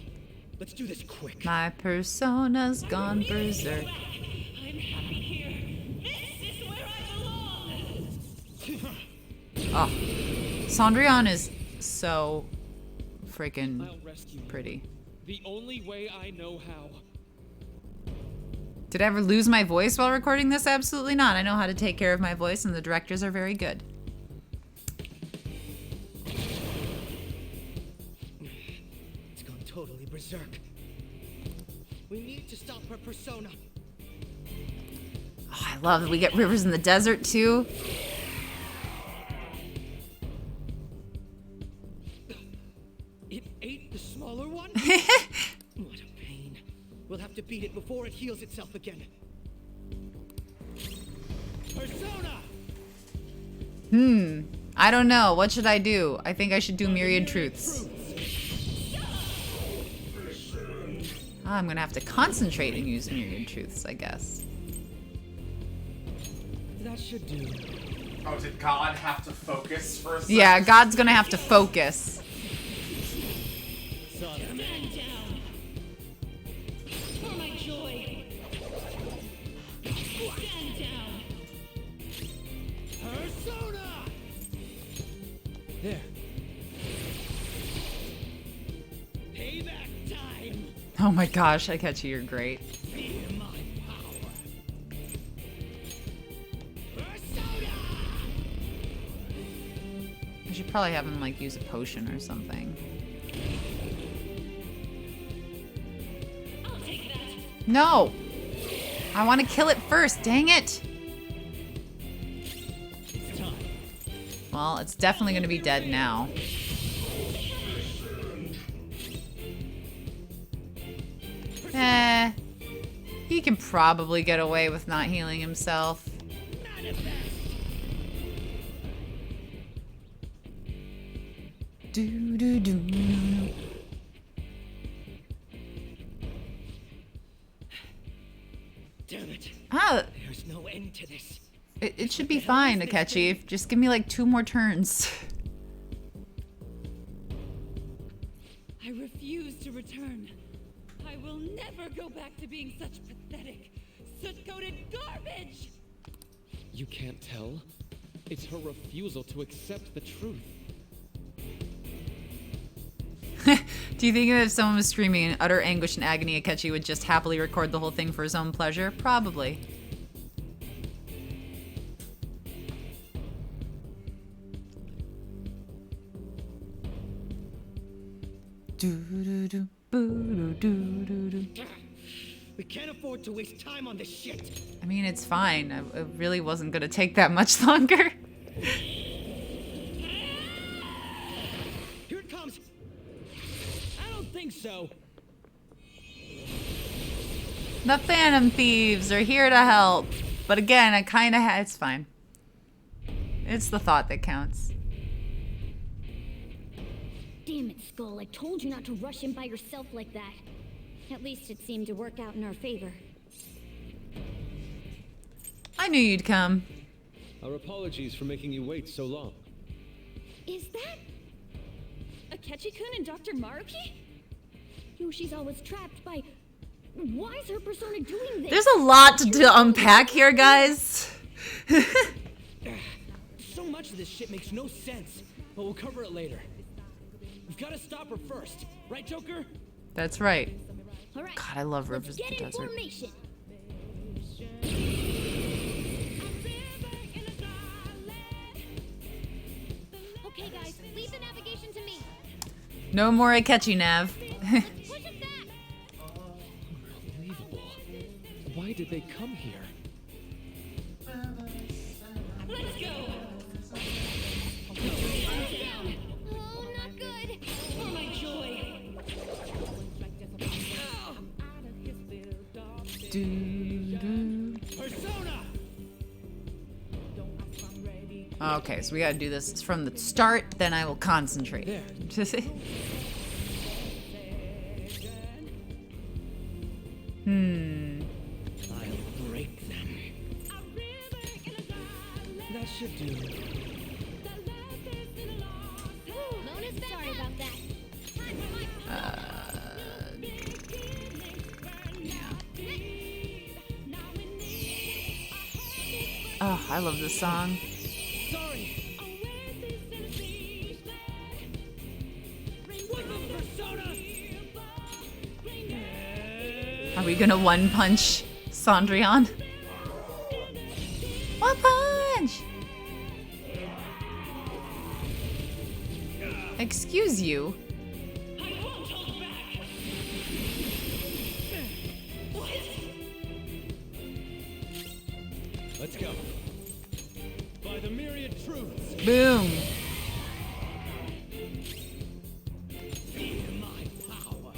Let's do this quick. My persona's gone berserk. I'm happy here. This is where I belong. Oh, Cendrillon is so freaking I'll rescue you. pretty. The only way I know how. Did I ever lose my voice while recording this? Absolutely not. I know how to take care of my voice, and the directors are very good. It's gone totally berserk. We need to stop her persona. Oh, I love that we get rivers in the desert too. It ate the smaller one? What a pain. We'll have to beat it before it heals itself again. Persona! I don't know. What should I do? I think I should do Myriad Truths. I'm gonna have to concentrate and use Myriad Truths, I guess. That should do. Oh, did God have to focus for a second? Yeah, God's gonna have to focus. Stand down. For my joy. Stand down. Persona! There. Oh my gosh, Akechi, you're great. I should probably have him like use a potion or something. I'll take that. No! I want to kill it first, dang it! Well, it's definitely going to be dead now. He can probably get away with not healing himself. Do do do. Damn it. Ah, There's no end to this. it should be fine, Akechi. Just give me like 2 more turns. I refuse to return. I will never go back to being such pathetic, soot-coated garbage! You can't tell? It's her refusal to accept the truth. Do you think if someone was screaming in utter anguish and agony, Akechi would just happily record the whole thing for his own pleasure? Probably. Do-do-do, boo-do-do-do-do. We can't afford to waste time on this shit. I mean, it's fine. It really wasn't going to take that much longer. Here it comes. I don't think so. The Phantom Thieves are here to help. But again, I kind of it's fine. It's the thought that counts. Damn it, Skull. I told you not to rush in by yourself like that. At least it seemed to work out in our favor. I knew you'd come. Our apologies for making you wait so long. Is that Akechi-kun and Dr. Maruki? Yoshi's always trapped by... Why is her persona doing this? There's a lot to unpack here, guys. So much of this shit makes no sense, but we'll cover it later. We've got to stop her first, right, Joker? That's right. All right, God, I love let's Rivers of get the in Desert. formation. Okay, guys, leave the navigation to me. No more Akechi Nav. Push it back. Unbelievable. Why did they come here? Let's go! Oh, not good. For my joy! Do-do. Persona! Okay, so we gotta do this from the start, then I will concentrate. There. I'll break them. That should do. Mona's back. Sorry about that. Oh, I love this song. Sorry. What the persona? Are we gonna one punch Cendrillon? One punch! Excuse you. I won't hold back! What? Let's go. By the myriad truths. Boom. Feel my power.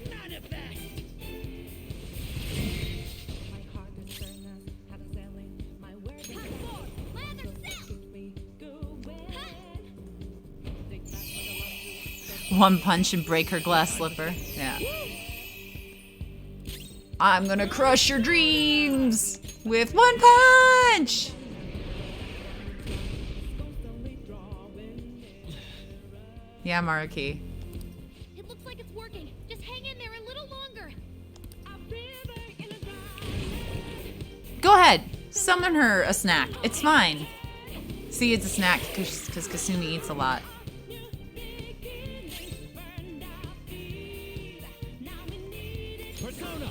Manifest. One punch and break her glass slipper. Yeah. I'm gonna crush your dreams with one punch! Yeah, Maruki. It looks like it's working. Just hang in there a little longer. Go ahead. Summon her a snack. It's fine. See, it's a snack because Kasumi eats a lot. Persona!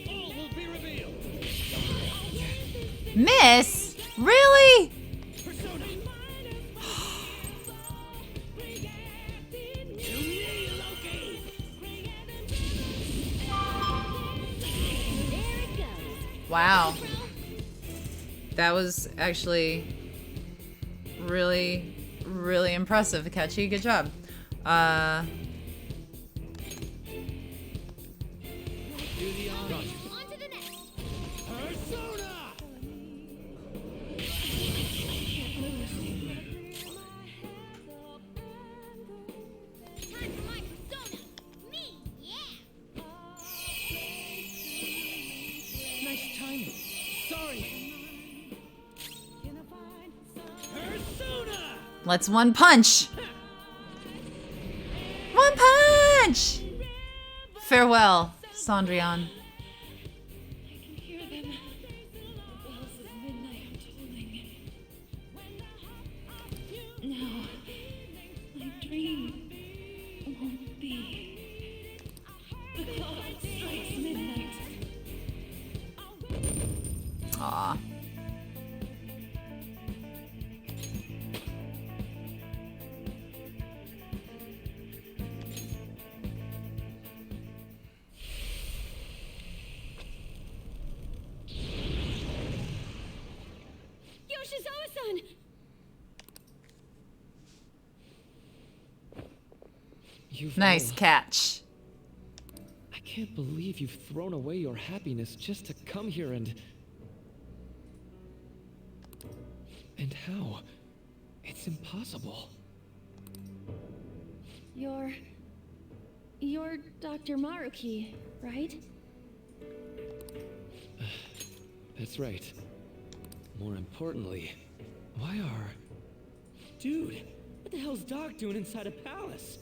All will be revealed! Miss? Really? Persona! To me, Loki! There it goes. Wow. That was actually really, really impressive, Akechi. Good job. Do the honors. On to the next. Persona! Time for my persona. Me, yeah. Nice timing. Sorry. Persona! Let's one punch. One punch! Farewell, Cendrillon. I can hear them. The bells of midnight are tolling. No, my dream won't be. The clock strikes midnight. Aw. Yoshizawa-san! You've Nice all- catch. I can't believe you've thrown away your happiness just to come here and... And how? It's impossible. You're Dr. Maruki, right? That's right. More importantly, why are... Dude, what the hell's Doc doing inside a palace?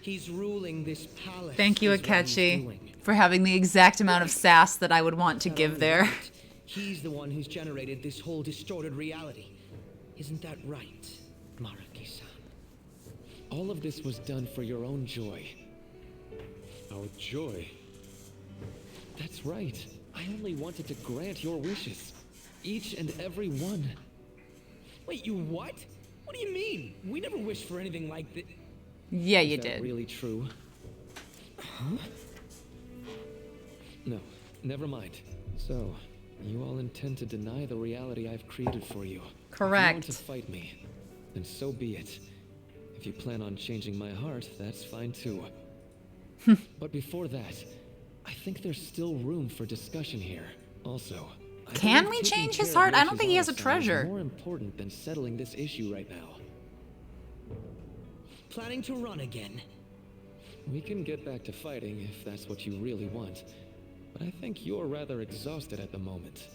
He's ruling this palace. Thank you, is what he's Akechi, doing. for having the exact amount of sass that I would want to Not give only there. that, he's the one who's generated this whole distorted reality. Isn't that right, Maruki-san? All of this was done for your own joy. Our joy. That's right. I only wanted to grant your wishes. Each and every one. Wait, you what? What do you mean? We never wished for anything like this. Yeah, you Is that did. really true? Huh? No, never mind. So, you all intend to deny the reality I've created for you. If you Correct. want to fight me, then so be it. If you plan on changing my heart, that's fine too. But before that, I think there's still room for discussion here. Also, I Can believe we taking change his care heart? of I don't think he has a Yoshizawa-san is treasure. More important than settling this issue right now. Planning to run again? We can get back to fighting if that's what you really want. But I think you're rather exhausted at the moment.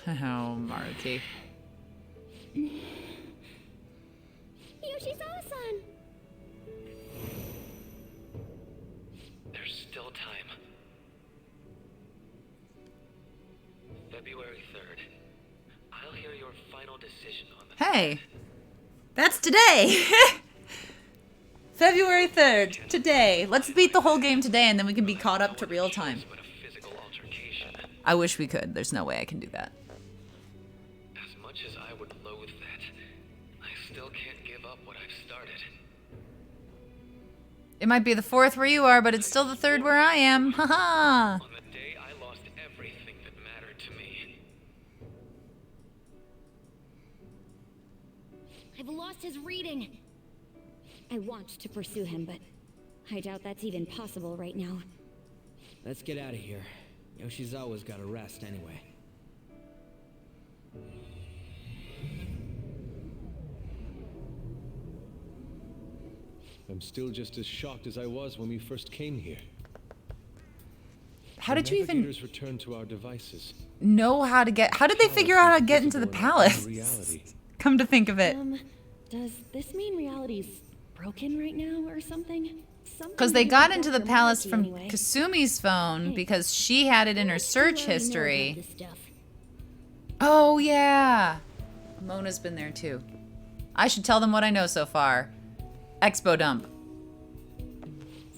Oh, Maruki. Yoshizawa-san! There's still time. February 3rd. I'll hear your final decision on the... Hey, that's today. February 3rd, today. Let's beat the whole game today and then we can be caught up to real time. But a physical altercation. I wish we could. There's no way I can do that. As much as I would loathe that, I still can't give up what I've started. It might be the 4th where you are, but it's still the 3rd where I am. Haha. On the day I lost everything that mattered to me. I've lost his reading. I want to pursue him, but I doubt that's even possible right now. Let's get out of here. Yoshizawa's gotta rest anyway. I'm still just as shocked as I was when we first came here. How did The you even navigators returned to our devices. know how to get... How did they figure out how to get into the palace? Reality. Come to think of it. Does this mean reality's broken right now or something? Because they got into the palace from Kasumi's phone because she had it in her search history. Oh, yeah. Mona's been there too. I should tell them what I know so far. Expo dump.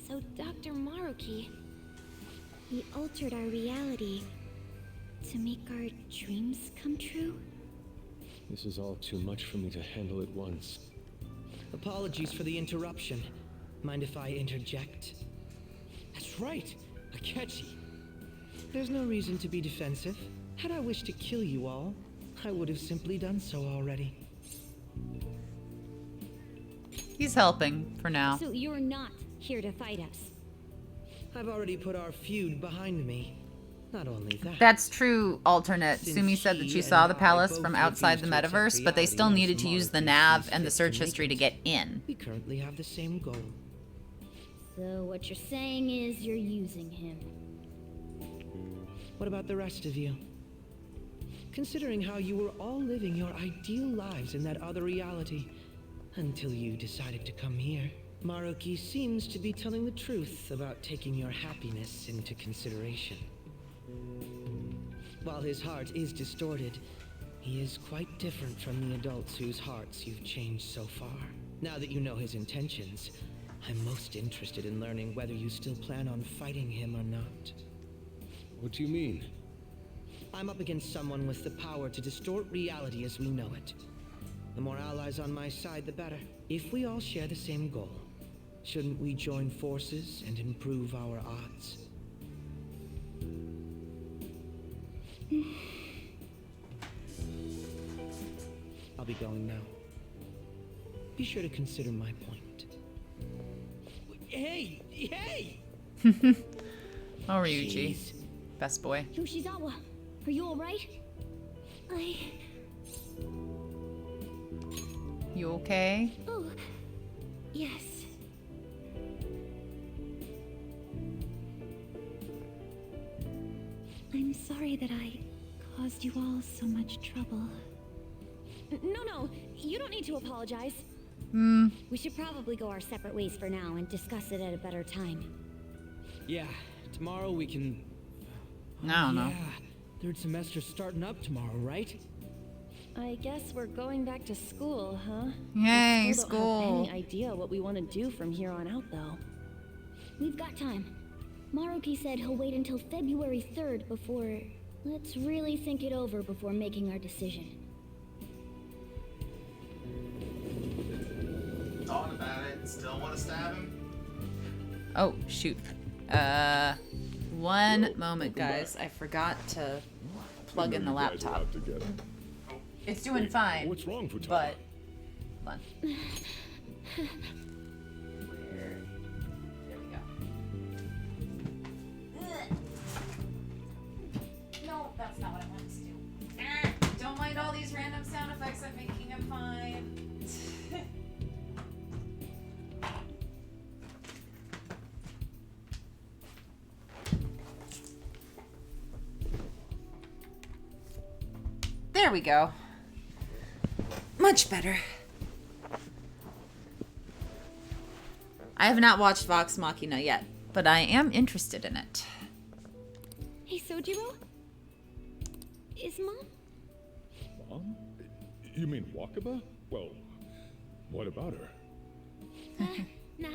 So, Dr. Maruki, We altered our reality to make our dreams come true? This is all too much for me to handle at once. Apologies for the interruption. Mind if I interject? That's right, Akechi. There's no reason to be defensive. Had I wished to kill you all, I would have simply done so already. He's helping for now. So you're not here to fight us? I've already put our feud behind me. Not only that. That's true, alternate. Since Sumi said that he she and saw the I palace both from outside the refused to accept metaverse, but they still reality needed as to use the Maruki nav sees and the fit search to make history to it. get in. We currently have the same goal. So what you're saying is you're using him. What about the rest of you? Considering how you were all living your ideal lives in that other reality, until you decided to come here, Maruki seems to be telling the truth about taking your happiness into consideration. While his heart is distorted, he is quite different from the adults whose hearts you've changed so far. Now that you know his intentions, I'm most interested in learning whether you still plan on fighting him or not. What do you mean? I'm up against someone with the power to distort reality as we know it. The more allies on my side, the better. If we all share the same goal, shouldn't we join forces and improve our odds? I'll be going now. Be sure to consider my point. Hey! Hey! Oh, Ryuji. Best boy. Yoshizawa, are you alright? You okay? Oh, yes. I'm sorry that I caused you all so much trouble. No, you don't need to apologize. We should probably go our separate ways for now and discuss it at a better time. Yeah, tomorrow we can... I don't know. Yeah, third semester's starting up tomorrow, right? I guess we're going back to school, huh? Yay, We still don't have school. any idea what we want to do from here on out, though. We've got time. Maruki said he'll wait until February 3rd before... Let's really think it over before making our decision. Thought about it. Still want to stab him? Oh, shoot. One moment, guys. I forgot to plug in the laptop. It's doing fine. What's wrong, Futaba? But, hold on. There we go. No, that's not what I wanted to do. Don't mind all these random sound effects I'm making. I'm fine. There we go. Much better. I have not watched Vox Machina yet, but I am interested in it. Hey, Sojiro? Is Mom? Mom? You mean Wakaba? Well, what about her? Nah,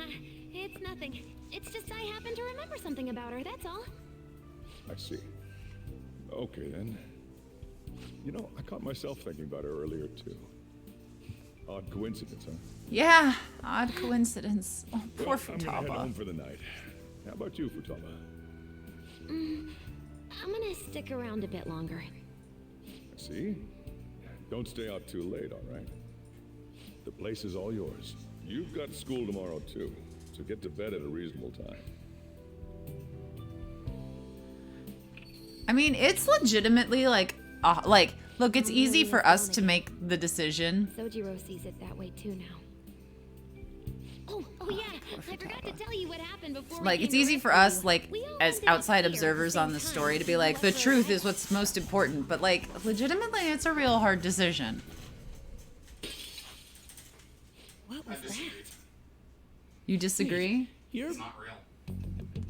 it's nothing. It's just I happen to remember something about her, that's all. I see. Okay, then. You know, I caught myself thinking about her earlier, too. Odd coincidence, huh? Yeah, odd coincidence. Oh, poor Well, I'm gonna head Futaba. home for the night. How about you, Futaba? I'm gonna stick around a bit longer. I see. Don't stay out too late, all right? The place is all yours. You've got school tomorrow, too, so get to bed at a reasonable time. I mean, it's legitimately like, look, it's easy for us to make the decision. Sojiro sees it that way too now. Oh yeah, I forgot to tell you what happened before. Like, it's easy for us, like, as outside observers on the story to be like, the truth is what's most important. But, like, legitimately, it's a real hard decision. What was that? You disagree? It's not real.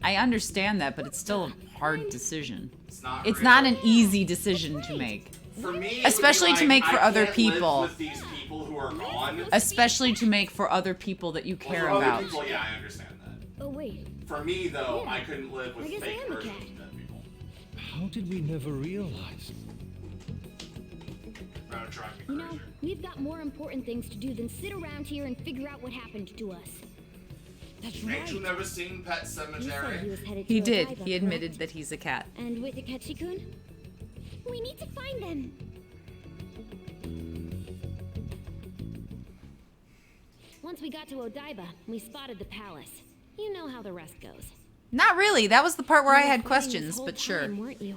I understand that, but it's still a hard decision. It's not It's real. not an easy decision to make. For me, it would be Especially to like, make for I other can't live people. with these people who are gone. Especially to make for other people that you care Well, for other about. people, yeah, I understand that. Oh wait, For me, though, Yeah, I couldn't live with I guess I fake am a versions cat. of dead people. How did we never realize? Rather drive me You know, crazy. we've got more important things to do than sit around here and figure out what happened to us. That's Ain't right. you never seen Pet You said Cemetery? he was headed He to did. Odaiba, He admitted correct? that he's a cat. And with Akechi-kun? We need to find them. Once we got to Odaiba, we spotted the palace. You know how the rest goes. Not really. That was the part where I You were had fighting questions, this whole but sure. time, weren't you?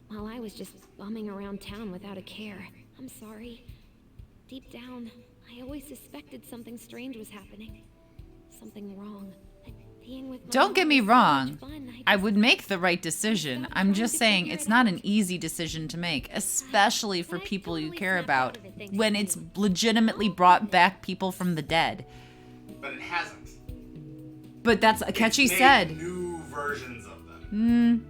While I was just bumming around town without a care. I'm sorry. Deep down, I always suspected something strange was happening. Something wrong. But being with my Don't get mom me was so wrong. much fun, I just would make the right decision. I'm just saying it's not an easy decision to make, especially for people you care about, when it's legitimately brought back people from the dead. But it hasn't. But that's Akechi It's made said. new versions of them.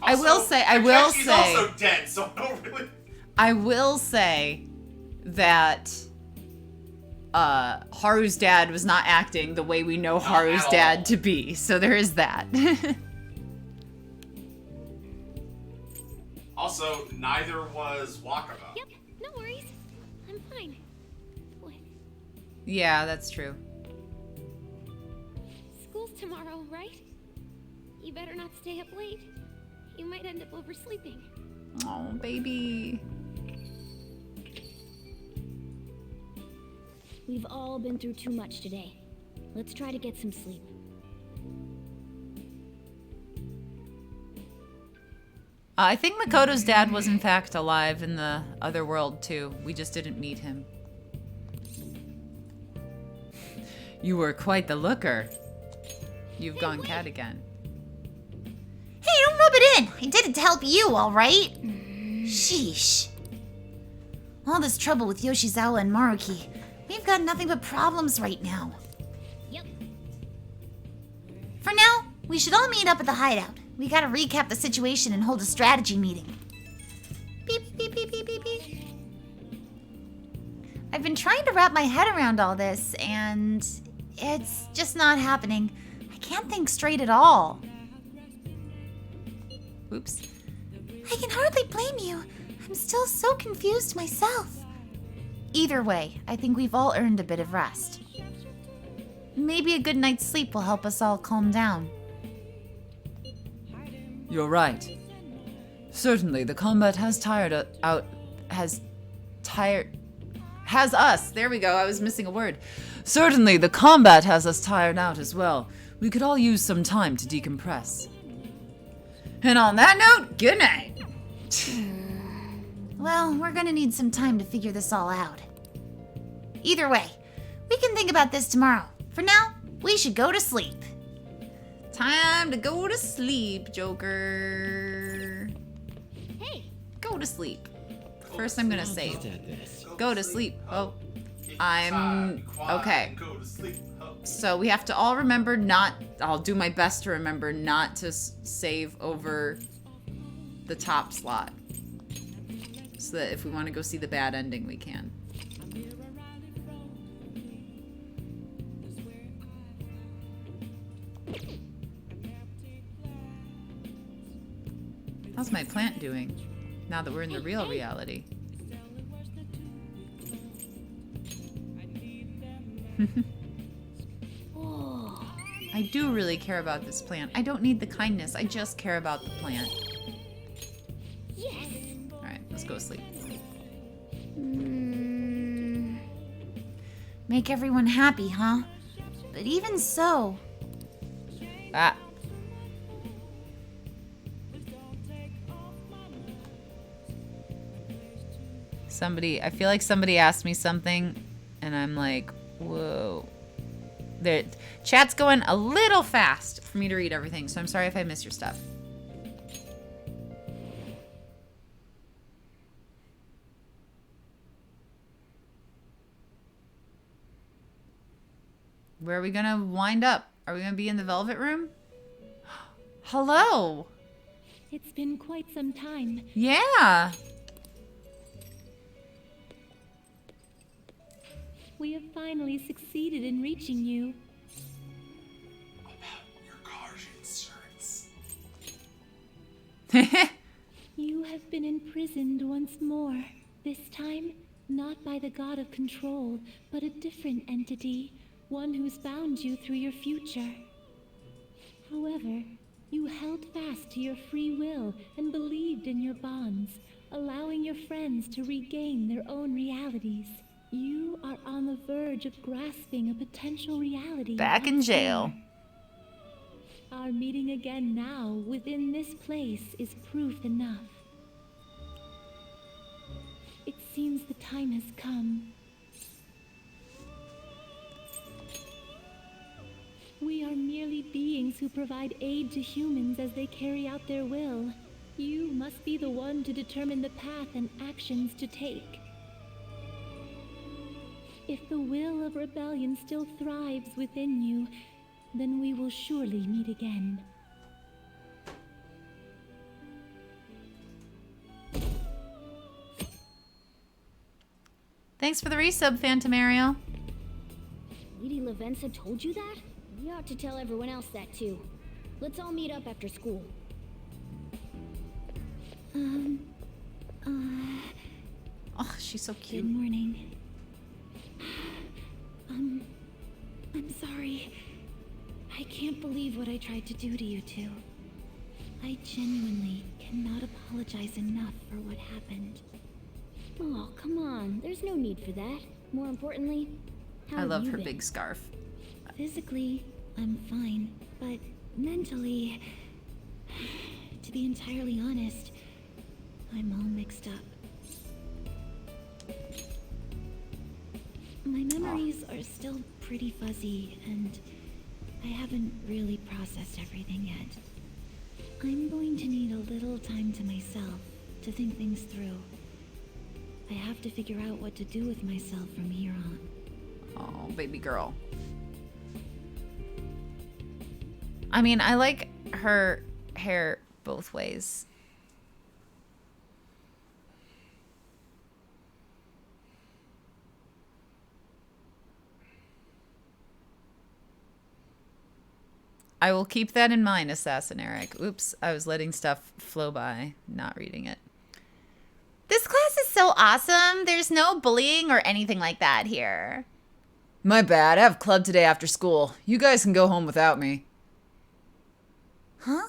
I will say, Akeshi's also dead, so I don't really. I will say that Haru's dad was not acting the way we know Haru's at dad all. to be, so there is that. Also, neither was Wakaba. Yep, no worries. I'm fine. What? Yeah, that's true. School's tomorrow, right? You better not stay up late. You might end up oversleeping. Oh, baby. We've all been through too much today. Let's try to get some sleep. I think Makoto's dad was in fact alive in the other world too. We just didn't meet him. You were quite the looker. You've gone cat again. Hey, don't rub it in. I did it to help you, all right? Sheesh. All this trouble with Yoshizawa and Maruki. We've got nothing but problems right now. Yep. For now, we should all meet up at the hideout. We gotta recap the situation and hold a strategy meeting. Beep, beep, beep, beep, beep, beep. I've been trying to wrap my head around all this, and it's just not happening. I can't think straight at all. Oops. I can hardly blame you. I'm still so confused myself. Either way, I think we've all earned a bit of rest. Maybe a good night's sleep will help us all calm down. You're right. Certainly, the combat has has us. There we go. I was missing a word. Certainly, the combat has us tired out as well. We could all use some time to decompress. And on that note, good night. Well, we're gonna need some time to figure this all out. Either way, we can think about this tomorrow. For now, we should go to sleep. Time to go to sleep, Joker. Hey, Go to sleep. First, I'm gonna save. At this. Go to sleep. Oh, Be I'm quiet, okay. and go to sleep. Oh. So we have to all remember not. I'll do my best to remember not to save over the top slot, so that if we want to go see the bad ending, we can. How's my plant doing now that we're in the real reality? I do really care about this plant. I don't need the kindness. I just care about the plant. yes. All right, let's go to sleep. Make everyone happy, huh? But even so, Ah. I feel like somebody asked me something, and I'm like, whoa. Chat's going a little fast for me to read everything, so I'm sorry if I miss your stuff. Where are we gonna wind up? Are we gonna be in the Velvet Room? Hello. It's been quite some time. Yeah. We have finally succeeded in reaching you. About your car's insurance. You have been imprisoned once more. This time, not by the god of control, but a different entity. One who's bound you through your future. However, you held fast to your free will and believed in your bonds, allowing your friends to regain their own realities. You are on the verge of grasping a potential reality. Back in jail. more. Our meeting again now within this place is proof enough. It seems the time has come. We are merely beings who provide aid to humans as they carry out their will. You must be the one to determine the path and actions to take. If the will of rebellion still thrives within you, then we will surely meet again. Thanks for the resub, Phantom Ariel. Lady Lavenza told you that? We ought to tell everyone else that too. Let's all meet up after school. Oh, she's so cute. Good morning. I'm sorry. I can't believe what I tried to do to you two. I genuinely cannot apologize enough for what happened. Oh, come on. There's no need for that. More importantly, how I have love you her been? big scarf. Physically, I'm fine, but mentally, to be entirely honest, I'm all mixed up. My memories are still pretty fuzzy, and I haven't really processed everything yet. I'm going to need a little time to myself to think things through. I have to figure out what to do with myself from here on. Oh, baby girl. I mean, I like her hair both ways. I will keep that in mind, Assassin Eric. Oops, I was letting stuff flow by, not reading it. This class is so awesome. There's no bullying or anything like that here. My bad. I have club today after school. You guys can go home without me. Huh?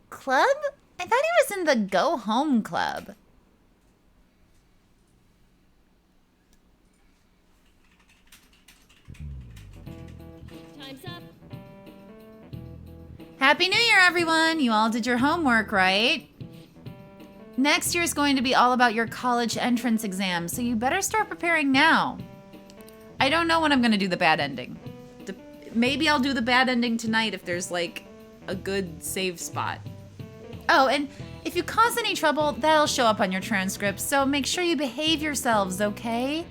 Club? I thought he was in the Go Home Club. Time's up. Happy New Year, everyone! You all did your homework, right? Next year is going to be all about your college entrance exam, so you better start preparing now. I don't know when I'm going to do the bad ending. Maybe I'll do the bad ending tonight if there's, like, a good save spot. Oh, and if you cause any trouble, that'll show up on your transcripts, so make sure you behave yourselves, okay?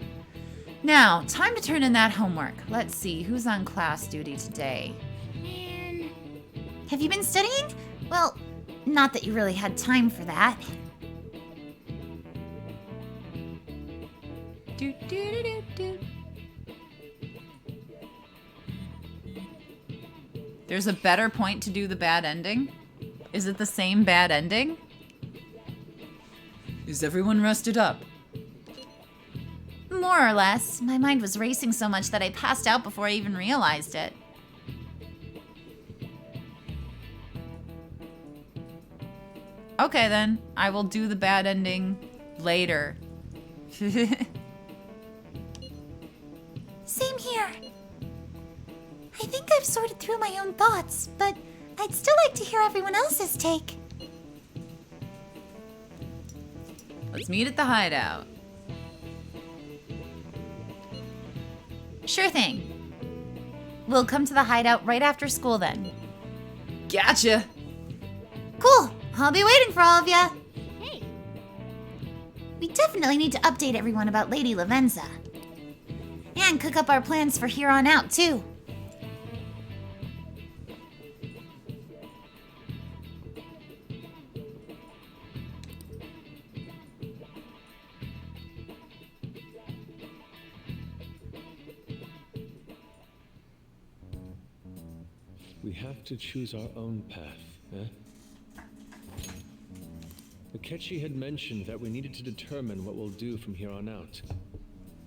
Now, time to turn in that homework. Let's see, who's on class duty today? Man. Have you been studying? Well, not that you really had time for that. Do, do, do, do, do. There's a better point to do the bad ending? Is it the same bad ending? Is everyone rested up? More or less. My mind was racing so much that I passed out before I even realized it. Okay then, I will do the bad ending later. Same here. I think I've sorted through my own thoughts, but I'd still like to hear everyone else's take. Let's meet at the hideout. Sure thing. We'll come to the hideout right after school then. Gotcha! Cool! I'll be waiting for all of ya. Hey! We definitely need to update everyone about Lady Lavenza. And cook up our plans for here on out, too. We have to choose our own path, eh? Akechi had mentioned that we needed to determine what we'll do from here on out.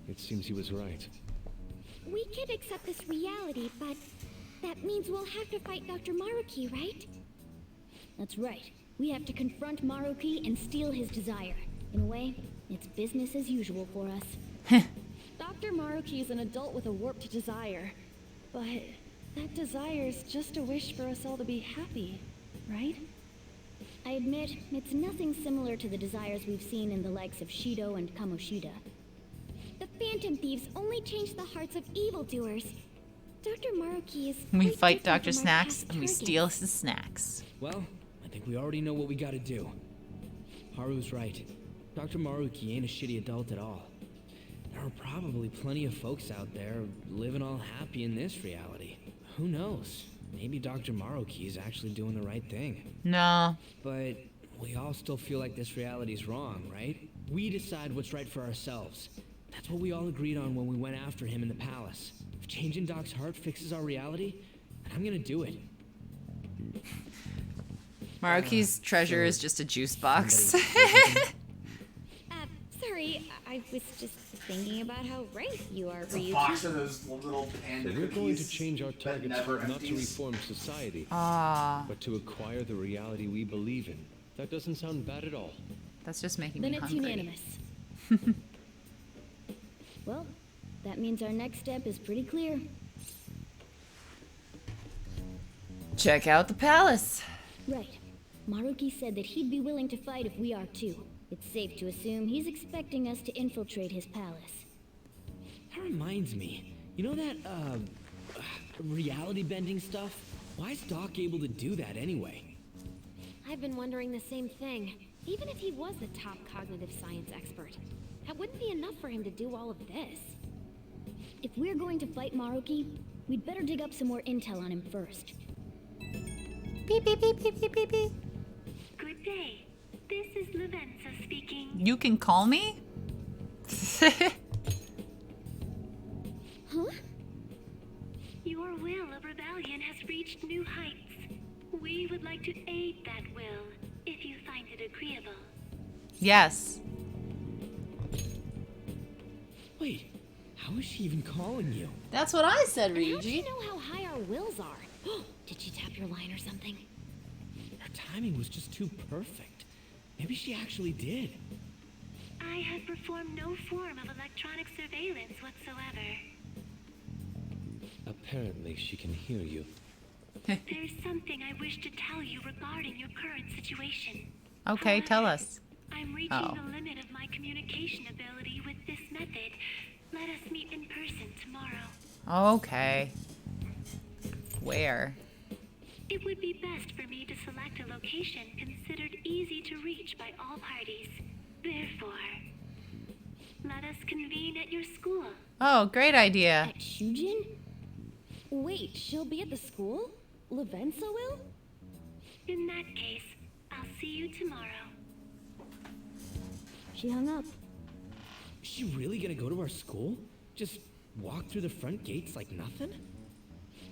It seems he was right. We could accept this reality, but that means we'll have to fight Dr. Maruki, right? That's right. We have to confront Maruki and steal his desire. In a way, it's business as usual for us. Dr. Maruki is an adult with a warped desire, but that desire's just a wish for us all to be happy, right? I admit, it's nothing similar to the desires we've seen in the likes of Shido and Kamoshida. The Phantom Thieves only change the hearts of evildoers. Dr. Maruki is We quite fight different Dr. from our Snacks past and we targets. steal his snacks. Well, I think we already know what we gotta do. Haru's right. Dr. Maruki ain't a shitty adult at all. There are probably plenty of folks out there living all happy in this reality. Who knows? Maybe Dr. Maruki is actually doing the right thing. No. But we all still feel like this reality's wrong, right? We decide what's right for ourselves. That's what we all agreed on when we went after him in the palace. If changing Doc's heart fixes our reality, I'm gonna do it. Maruki's treasure is just a juice box. Sorry, I was just thinking about how right you are, It's a Ryuji. box of those little panda If we're going to cookies change our that targets never not to empties. reform society, Ah. but to acquire the reality we believe in, that doesn't sound bad at all. That's just making Then me it's hungry. unanimous. Well, that means our next step is pretty clear. Check out the palace. Right. Maruki said that he'd be willing to fight if we are too. It's safe to assume he's expecting us to infiltrate his palace. That reminds me. You know that, reality bending stuff? Why is Doc able to do that anyway? I've been wondering the same thing. Even if he was the top cognitive science expert, that wouldn't be enough for him to do all of this. If we're going to fight Maruki, we'd better dig up some more intel on him first. Beep, beep, beep, beep, beep, beep, beep. Good day. This is Lavenza speaking. You can call me? Huh? Your will of rebellion has reached new heights. We would like to aid that will, if you find it agreeable. Yes. Wait, how is she even calling you? That's what I said, And how'd Ryuji. you know how high our wills are? Did she tap your line or something? Her timing was just too perfect. Maybe she actually did. I have performed no form of electronic surveillance whatsoever. Apparently, she can hear you. There's something I wish to tell you regarding your current situation. Okay, tell us. I'm reaching the limit of my communication ability with this method. Let us meet in person tomorrow. Okay. Where? It would be best for me to select a location considered easy to reach by all parties. Therefore, let us convene at your school. Oh, great idea. At Shujin? Wait, she'll be at the school? Lavenza will? In that case, I'll see you tomorrow. She hung up. Is she really gonna go to our school? Just walk through the front gates like nothing?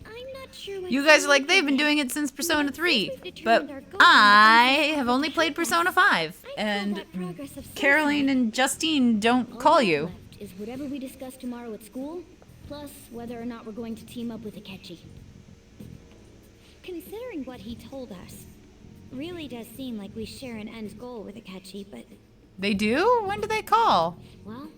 I'm not sure what You guys are like, they've been doing it since Persona 3. But I have only played Persona 5. And Caroline and Justine don't call you. is whatever we discuss tomorrow at school, plus whether or not we're going to team up with Akechi. Considering what he told us, really does seem like we share an end goal with Akechi, but, They do? When do they call? well,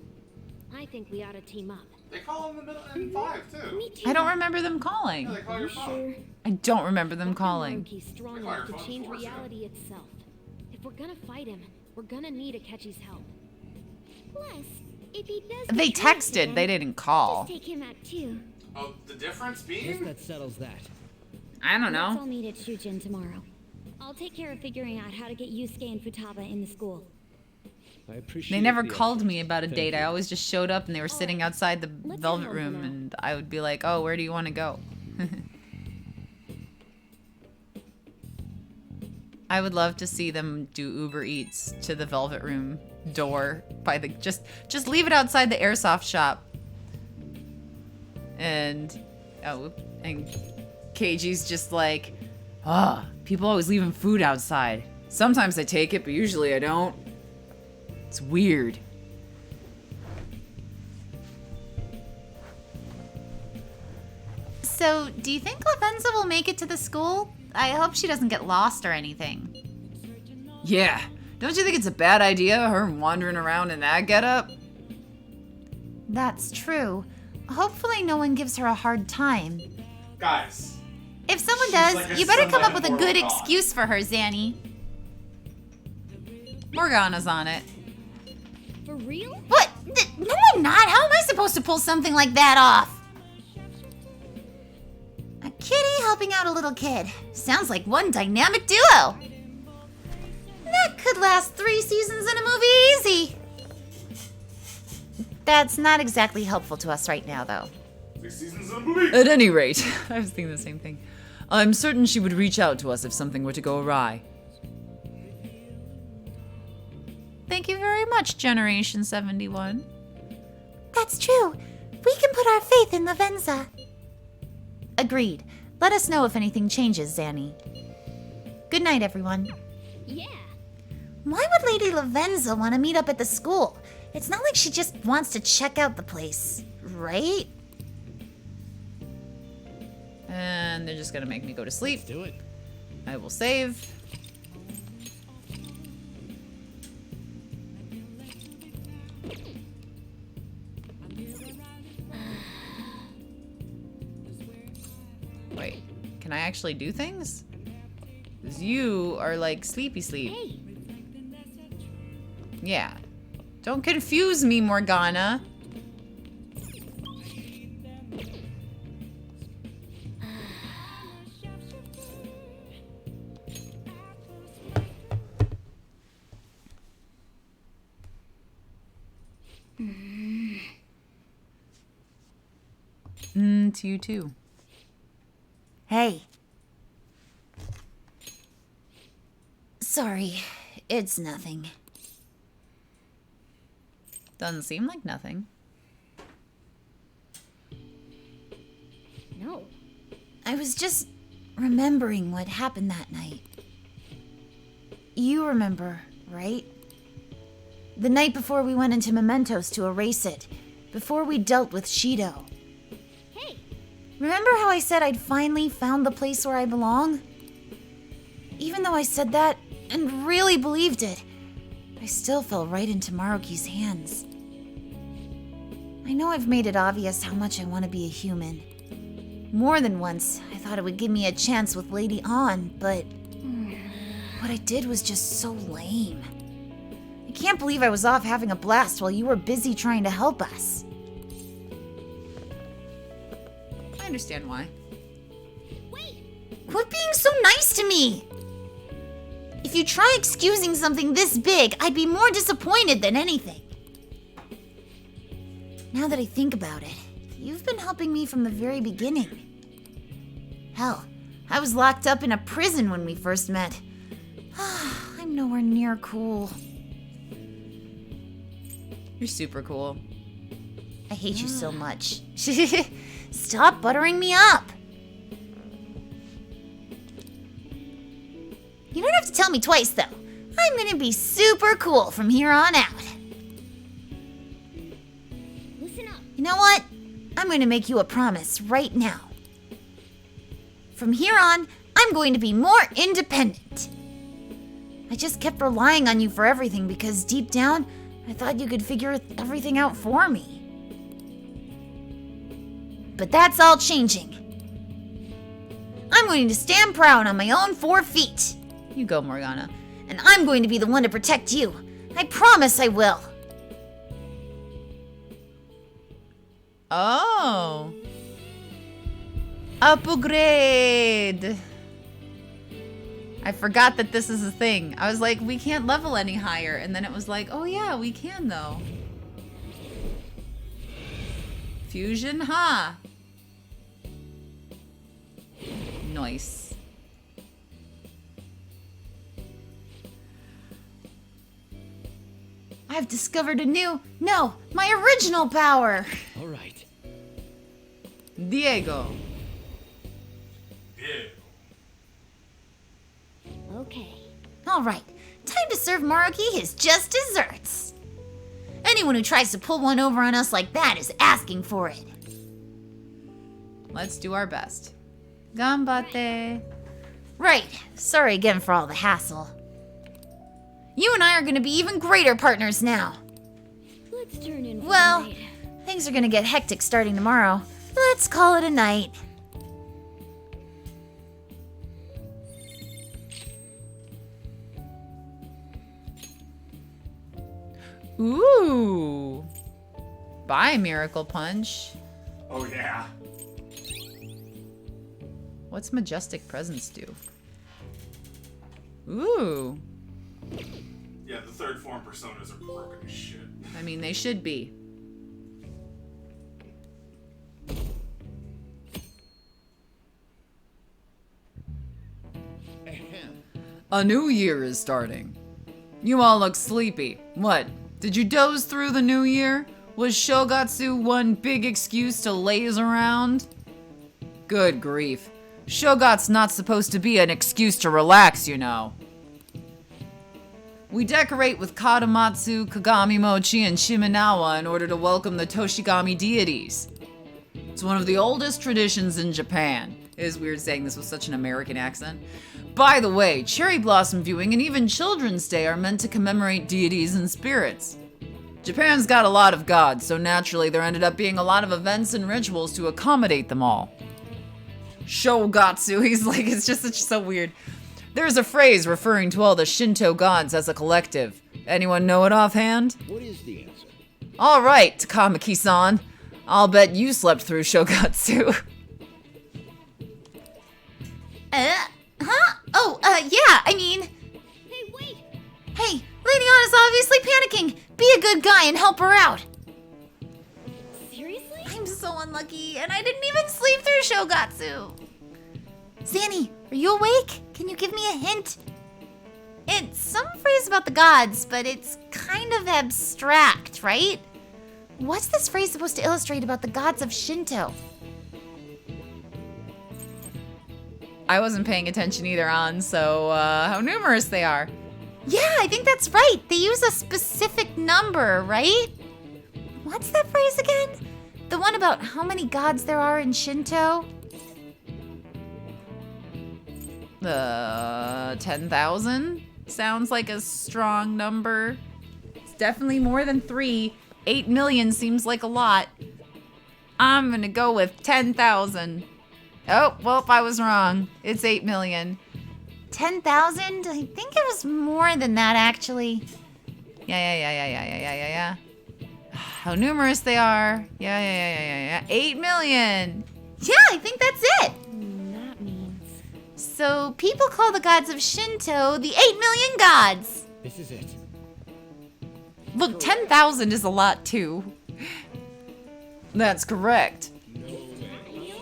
I think we ought to team up. They call in the middle in 5 too. Me too. I don't remember them calling. Yeah, they call your phone. I don't remember them calling. Maruki's strong They call enough your to phone change before, too. reality itself. If we're gonna fight him, we're gonna need Akechi's help. Plus, if he does They get trapped texted, again, they didn't call. just take him out too. Oh, the difference Guess being? that settles that. I don't Let's all know. meet at Shujin tomorrow. I'll take care of figuring out how to get Yusuke and Futaba in the school. I appreciate They never the called effort. me about a Thank date. I you. always just showed up and they were sitting outside the Let's velvet head home for room now. and I would be like, oh, where do you want to go? I would love to see them do Uber Eats to the velvet room door by the just leave it outside the airsoft shop. And Keiji's just like, people always leaving food outside. Sometimes I take it, but usually I don't. It's weird. So, do you think Lavenza will make it to the school? I hope she doesn't get lost or anything. Yeah. Don't you think it's a bad idea, her wandering around in that getup? That's true. Hopefully no one gives her a hard time. Guys. If someone She's does, like a you better come up with a semi-immortal good god. excuse for her, Zanny. Morgana's on it. For real? What? No, I'm not. How am I supposed to pull something like that off? A kitty helping out a little kid. Sounds like one dynamic duo. That could last 3 seasons in a movie easy. That's not exactly helpful to us right now, though. 6 seasons in a movie. At any rate, I was thinking the same thing. I'm certain she would reach out to us if something were to go awry. Thank you very much, Generation 71. That's true. We can put our faith in Lavenza. Agreed. Let us know if anything changes, Zanny. Good night, everyone. Yeah. Why would Lady Lavenza want to meet up at the school? It's not like she just wants to check out the place, right? And they're just gonna make me go to sleep. Let's do it. I will save. Wait, can I actually do things? Because you are like sleepy sleep. Hey. Yeah. Don't confuse me, Morgana. To you too. Hey. Sorry, it's nothing. Doesn't seem like nothing. No. I was just remembering what happened that night. You remember, right? The night before we went into Mementos to erase it. Before we dealt with Shido. Hey. Remember how I said I'd finally found the place where I belong? Even though I said that and really believed it, I still fell right into Maruki's hands. I know I've made it obvious how much I want to be a human. More than once, I thought it would give me a chance with Lady An, but what I did was just so lame. I can't believe I was off having a blast while you were busy trying to help us. I understand why. Quit being so nice to me! If you try excusing something this big, I'd be more disappointed than anything. Now that I think about it, you've been helping me from the very beginning. Hell, I was locked up in a prison when we first met. I'm nowhere near cool. You're super cool. I hate you so much. Stop buttering me up! You don't have to tell me twice, though. I'm gonna be super cool from here on out. Listen up. You know what? I'm going to make you a promise right now. From here on, I'm going to be more independent. I just kept relying on you for everything because deep down, I thought you could figure everything out for me. But that's all changing. I'm going to stand proud on my own 4 feet. You go, Morgana. And I'm going to be the one to protect you. I promise I will. Oh. Upgrade. I forgot that this is a thing. I was like, we can't level any higher. And then it was like, oh yeah, we can though. Fusion, huh? Nice. I've discovered a new, no, my original power. All right. Diego. All right, time to serve Maruki his just desserts. Anyone who tries to pull one over on us like that is asking for it. Let's do our best. Ganbatte. Right, sorry again for all the hassle. You and I are gonna be even greater partners now. Let's turn in for Well, the night. things are gonna get hectic starting tomorrow. Let's call it a night. Ooh. Bye, Miracle Punch. Oh yeah. What's Majestic Presence do? Ooh. Yeah, the third form personas are broken as shit. I mean, they should be. A new year is starting. You all look sleepy. What? Did you doze through the new year? Was Shogatsu one big excuse to laze around? Good grief. Shogat's not supposed to be an excuse to relax, you know. We decorate with Katamatsu, Kagami Mochi, and Shimenawa in order to welcome the Toshigami deities. It's one of the oldest traditions in Japan. It is weird saying this with such an American accent. By the way, cherry blossom viewing and even Children's Day are meant to commemorate deities and spirits. Japan's got a lot of gods, so naturally there ended up being a lot of events and rituals to accommodate them all. Shogatsu, he's like, it's just so weird. There's a phrase referring to all the Shinto gods as a collective. Anyone know it offhand? What is the answer? All right, Takamaki-san. I'll bet you slept through Shogatsu. Huh? Oh, yeah, I mean... Hey, wait! Hey, Lady Anna's obviously panicking. Be a good guy and help her out. Seriously? I'm so unlucky, and I didn't even sleep through Shogatsu. Zanny, are you awake? Can you give me a hint? It's some phrase about the gods, but it's kind of abstract, right? What's this phrase supposed to illustrate about the gods of Shinto? I wasn't paying attention either on, so how numerous they are. Yeah, I think that's right. They use a specific number, right? What's that phrase again? The one about how many gods there are in Shinto? 10,000? Sounds like a strong number. It's definitely more than 3. 8 million seems like a lot. I'm gonna go with 10,000. Oh, well, I was wrong. It's 8 million. 10,000? I think it was more than that, actually. Yeah. How numerous they are. Yeah. 8 million. Yeah, I think that's it. That means... So people call the gods of Shinto the 8 million gods. This is it. Look, 10,000 is a lot too. That's correct.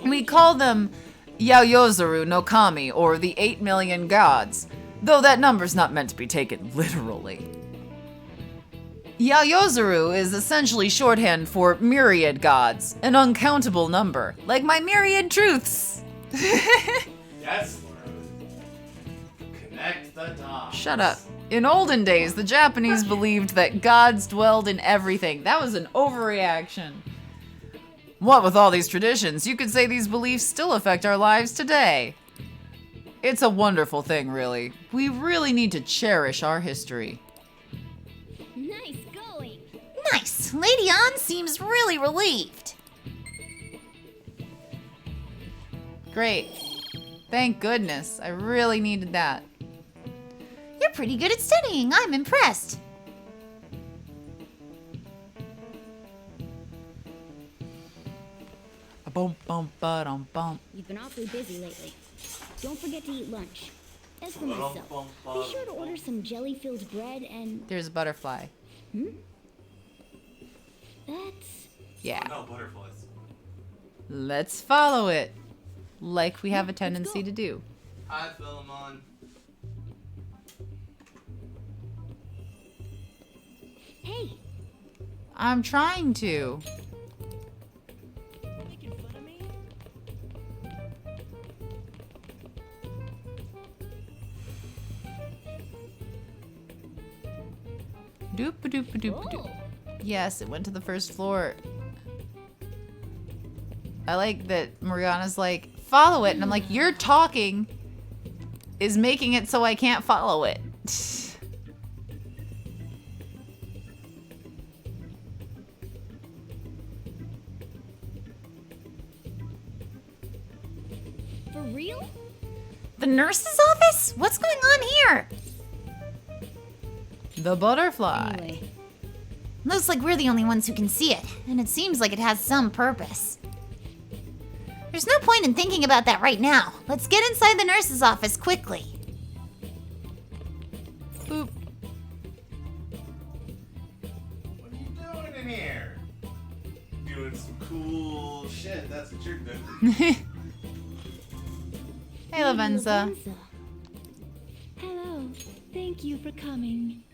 We call them Yaoyozaru no Kami, or the 8 million gods, though that number's not meant to be taken literally. Yaoyozaru is essentially shorthand for myriad gods, an uncountable number, like my myriad truths. Yes, Laura. Connect the dots. Shut up. In olden days, the Japanese believed that gods dwelled in everything. That was an overreaction. What with all these traditions, you could say these beliefs still affect our lives today. It's a wonderful thing, really. We really need to cherish our history. Nice going! Nice. Lady An seems really relieved. Great. Thank goodness. I really needed that. You're pretty good at studying. I'm impressed. Bum. You've been awfully busy lately. Don't forget to eat lunch. As for myself, be sure to order some jelly-filled bread and... There's a butterfly. That's... Yeah. No butterflies. Let's follow it. Like we have a tendency to do. Hi, Philemon. Hey! I'm trying to. Doop-a-doop-a-doop-a-doop. Yes, it went to the first floor. I like that Morgana's like, follow it. And I'm like, your talking is making it so I can't follow it. For real? The nurse's office? What's going on here? The butterfly. Anyway, Looks like we're the only ones who can see it, and it seems like it has some purpose. There's no point in thinking about that right now. Let's get inside the nurse's office quickly. Boop. What are you doing in here? Doing some cool shit. That's what you're doing. Hey, Lavenza. Hello. Thank you for coming.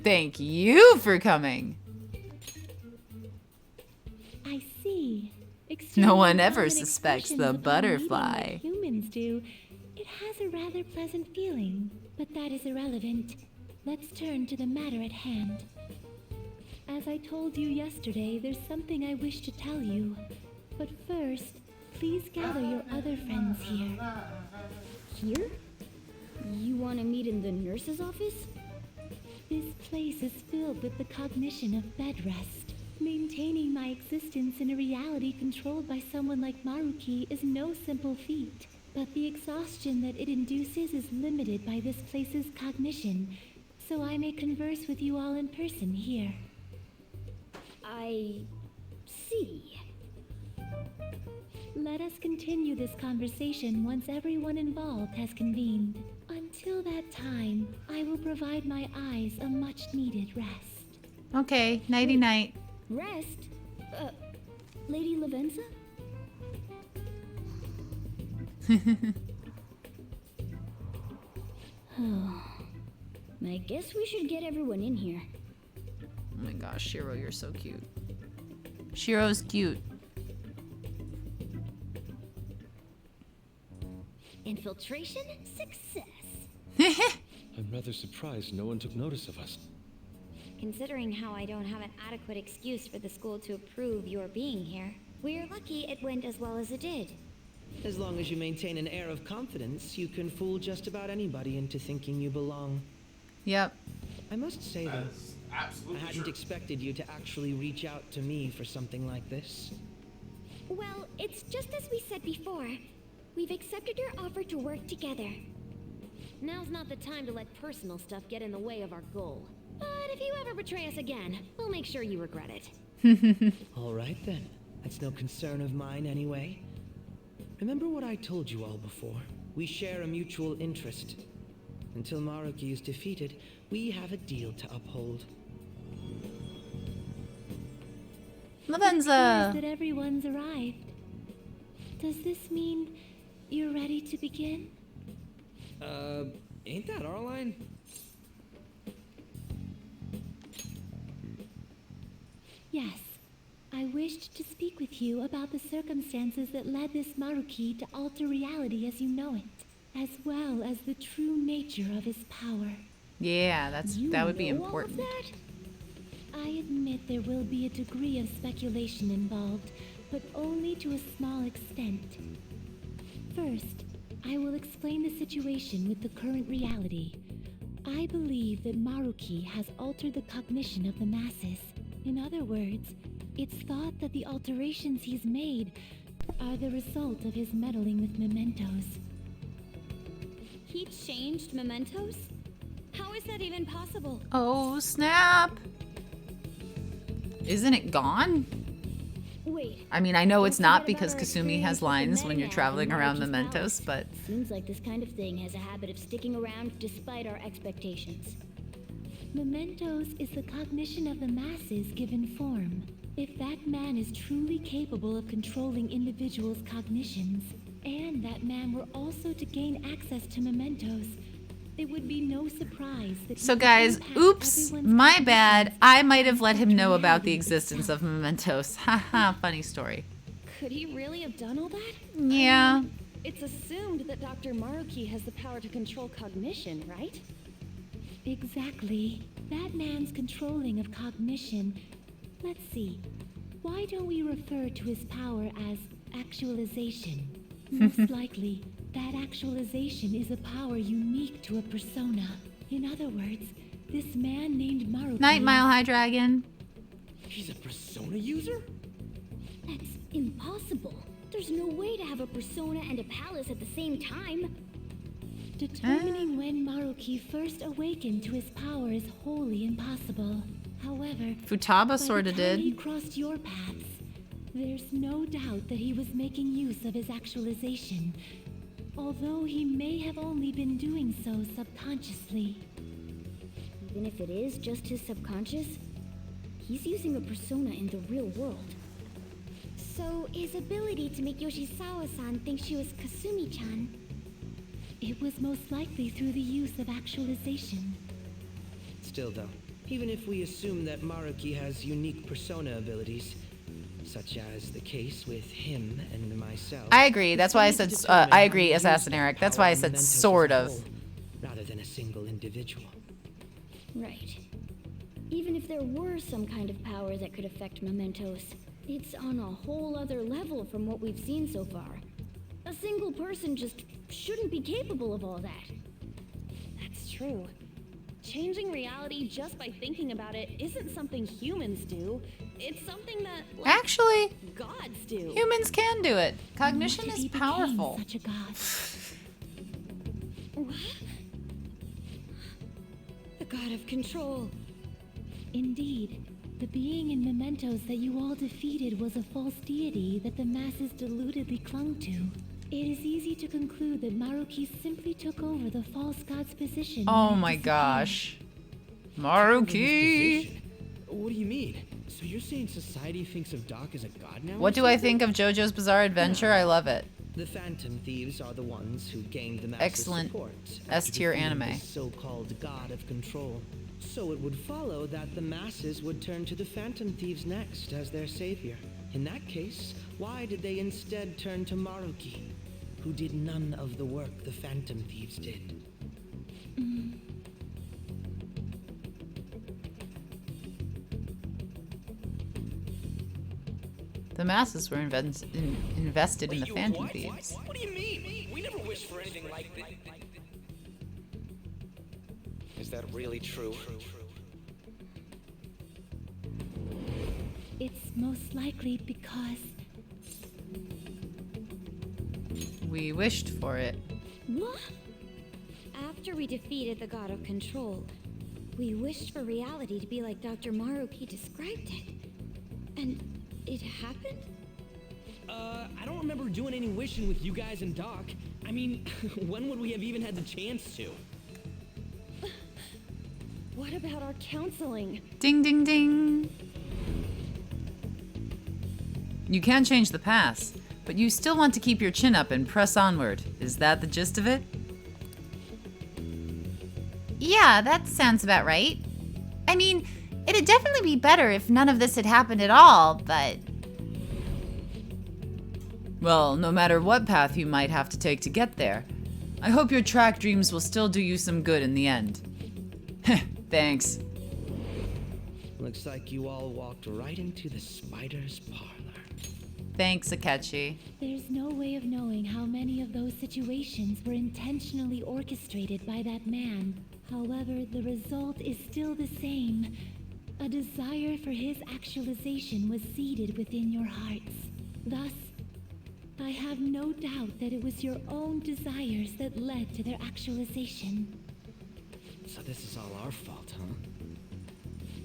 Thank you for coming. I see. No one Exchanging ever common suspects expressions the upon butterfly. meeting like humans do. It has a rather pleasant feeling, but that is irrelevant. Let's turn to the matter at hand. As I told you yesterday, there's something I wish to tell you. But first, please gather your other friends here. here? You want to meet in the nurse's office? This place is filled with the cognition of bed rest. Maintaining my existence in a reality controlled by someone like Maruki is no simple feat, but the exhaustion that it induces is limited by this place's cognition, so I may converse with you all in person here. I see. Let us continue this conversation once everyone involved has convened. Until that time, I will provide my eyes a much-needed rest. Okay, nighty-night. Rest? Lady Lavenza? I guess we should get everyone in here. Oh my gosh, Shiro, you're so cute. Shiro's cute. Infiltration success. I'm rather surprised no one took notice of us. Considering how I don't have an adequate excuse for the school to approve your being here, we're lucky it went as well as it did. As long as you maintain an air of confidence, you can fool just about anybody into thinking you belong. Yep. I must say, though, I Absolutely hadn't true. expected you to actually reach out to me for something like this. Well, it's just as we said before. We've accepted your offer to work together. Now's not the time to let personal stuff get in the way of our goal. But if you ever betray us again, we'll make sure you regret it. All right, then. That's no concern of mine, anyway. Remember what I told you all before? We share a mutual interest. Until Maruki is defeated, we have a deal to uphold. Lavenza! That everyone's arrived. Does this mean you're ready to begin? Ain't that our line? Yes. I wished to speak with you about the circumstances that led this Maruki to alter reality as you know it, as well as the true nature of his power. Yeah, that would be know all of important. that? I admit there will be a degree of speculation involved, but only to a small extent. First, I will explain the situation with the current reality. I believe that Maruki has altered the cognition of the masses. In other words, it's thought that the alterations he's made are the result of his meddling with mementos. He changed mementos? How is that even possible? Oh, snap! Isn't it gone? Wait. I mean, I know it's don't not forget because about our Kasumi has experience with the lines when you're Meta traveling and around Maruki's Mementos, palace. but Seems like this kind of thing has a habit of sticking around despite our expectations. Mementos is the cognition of the masses given form. If that man is truly capable of controlling individuals' cognitions, and that man were also to gain access to mementos, it would be no surprise that So he could guys, impact oops, everyone's my cognitions bad. I might have let him and know about the reality existence of Mementos. Haha, funny story. Could he really have done all that? Yeah. It's assumed that Dr. Maruki has the power to control cognition, right? Exactly. That man's controlling of cognition. Let's see. Why don't we refer to his power as actualization? Most likely, that actualization is a power unique to a persona. In other words, this man named Maruki... Night, Mile High Dragon. He's a persona user? That's impossible. There's no way to have a persona and a palace at the same time. Determining when Maruki first awakened to his power is wholly impossible. However, Futaba sorta did. He crossed your paths. There's no doubt that he was making use of his actualization, although he may have only been doing so subconsciously. Even if it is just his subconscious, he's using a persona in the real world. So his ability to make Yoshizawa-san think she was Kasumi-chan. It was most likely through the use of actualization. Still though, even if we assume that Maruki has unique persona abilities, such as the case with him and myself. I agree. That's why I said, I agree, Assassin Eric. That's why I said sort of. Rather than a single individual. Right. Even if there were some kind of power that could affect mementos, it's on a whole other level from what we've seen so far. A single person just shouldn't be capable of all that. That's true. Changing reality just by thinking about it isn't something humans do. It's something that, like, actually, gods do. Humans can do it. Cognition is powerful. Such a god. The god of control. Indeed. The being in mementos that you all defeated was a false deity that the masses deludedly clung to. It is easy to conclude that Maruki simply took over the false god's position. Oh my gosh. Maruki! What do you mean? So you're saying society thinks of Doc as a god now? What do I think of JoJo's Bizarre Adventure? I love it. The Phantom Thieves are the ones who gained the massive Excellent support S-tier after defeating anime. the so-called god of control. So it would follow that the masses would turn to the Phantom Thieves next as their savior. In that case, why did they instead turn to Maruki, who did none of the work the Phantom Thieves did? The masses were invested in the Phantom Thieves. What do you mean? We never wished for anything like this. Is that really true? It's most likely because... We wished for it. What? After we defeated the god of control, we wished for reality to be like Dr. Maruki described it. And it happened? I don't remember doing any wishing with you guys and Doc. I mean, when would we have even had the chance to? What about our counseling? Ding, ding, ding. You can change the past, but you still want to keep your chin up and press onward. Is that the gist of it? Yeah, that sounds about right. I mean, it'd definitely be better if none of this had happened at all, but... Well, no matter what path you might have to take to get there, I hope your track dreams will still do you some good in the end. Thanks. Looks like you all walked right into the spider's parlor. Thanks, Akechi. There's no way of knowing how many of those situations were intentionally orchestrated by that man. However, the result is still the same. A desire for his actualization was seeded within your hearts. Thus, I have no doubt that it was your own desires that led to their actualization. So this is all our fault, huh?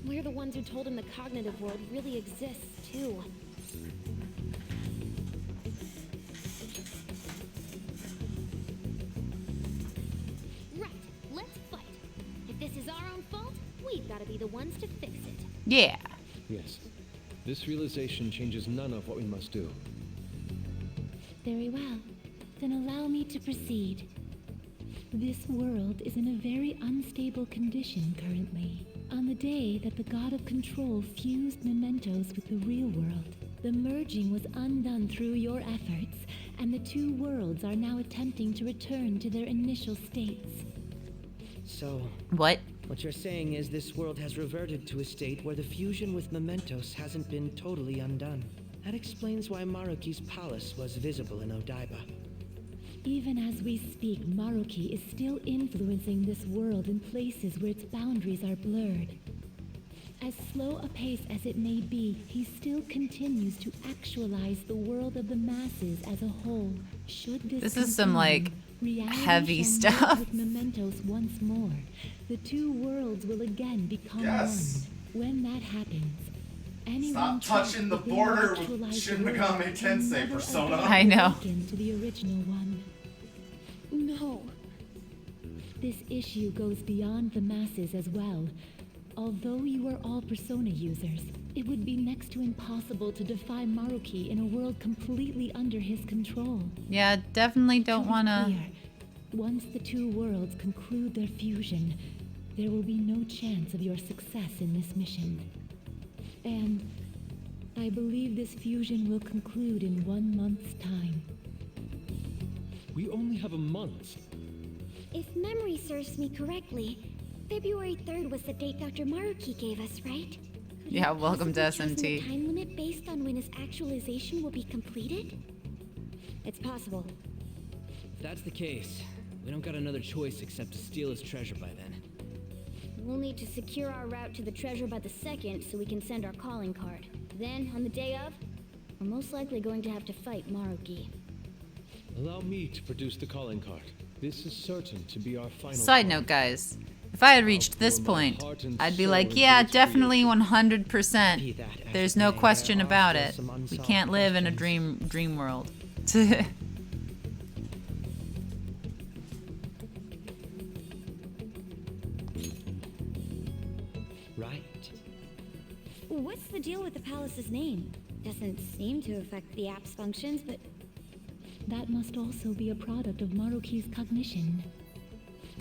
We're the ones who told him the cognitive world really exists, too. Right, let's fight. If this is our own fault, we've got to be the ones to fix it. Yeah. Yes. This realization changes none of what we must do. Very well. Then allow me to proceed. This world is in a very unstable condition currently. On the day that the god of control fused mementos with the real world, the merging was undone through your efforts, and the two worlds are now attempting to return to their initial states. So... What? What you're saying is this world has reverted to a state where the fusion with mementos hasn't been totally undone. That explains why Maruki's palace was visible in Odaiba. Even as we speak, Maruki is still influencing this world in places where its boundaries are blurred. As slow a pace as it may be, he still continues to actualize the world of the masses as a whole. Should this is some, like, reality heavy shall stuff. merge with mementos once more. The two worlds will again become Yes. one. When that happens, Stop touching the border with Shin Megami Tensei, Persona. I know. To the original one. No. This issue goes beyond the masses as well. Although you are all Persona users, it would be next to impossible to defy Maruki in a world completely under his control. Yeah, definitely don't wanna... Clear, once the two worlds conclude their fusion, there will be no chance of your success in this mission. And I believe this fusion will conclude in 1 month's time. We only have a month. If memory serves me correctly, February 3rd was the date Dr. Maruki gave us, right? Could Yeah, he welcome to possibly chosen a SMT. time limit based on when his actualization will be completed? It's possible. If that's the case, we don't got another choice except to steal his treasure by then. We'll need to secure our route to the treasure by the 2nd so we can send our calling card. Then, on the day of, we're most likely going to have to fight Maruki. Allow me to produce the calling card. This is certain to be our final Side card. note, guys. If I had reached this point, I'd be like, yeah, definitely 100%. There's no question about it. We can't live in a dream world. Right? What's the deal with the palace's name? Doesn't seem to affect the app's functions, but... That must also be a product of Maruki's cognition.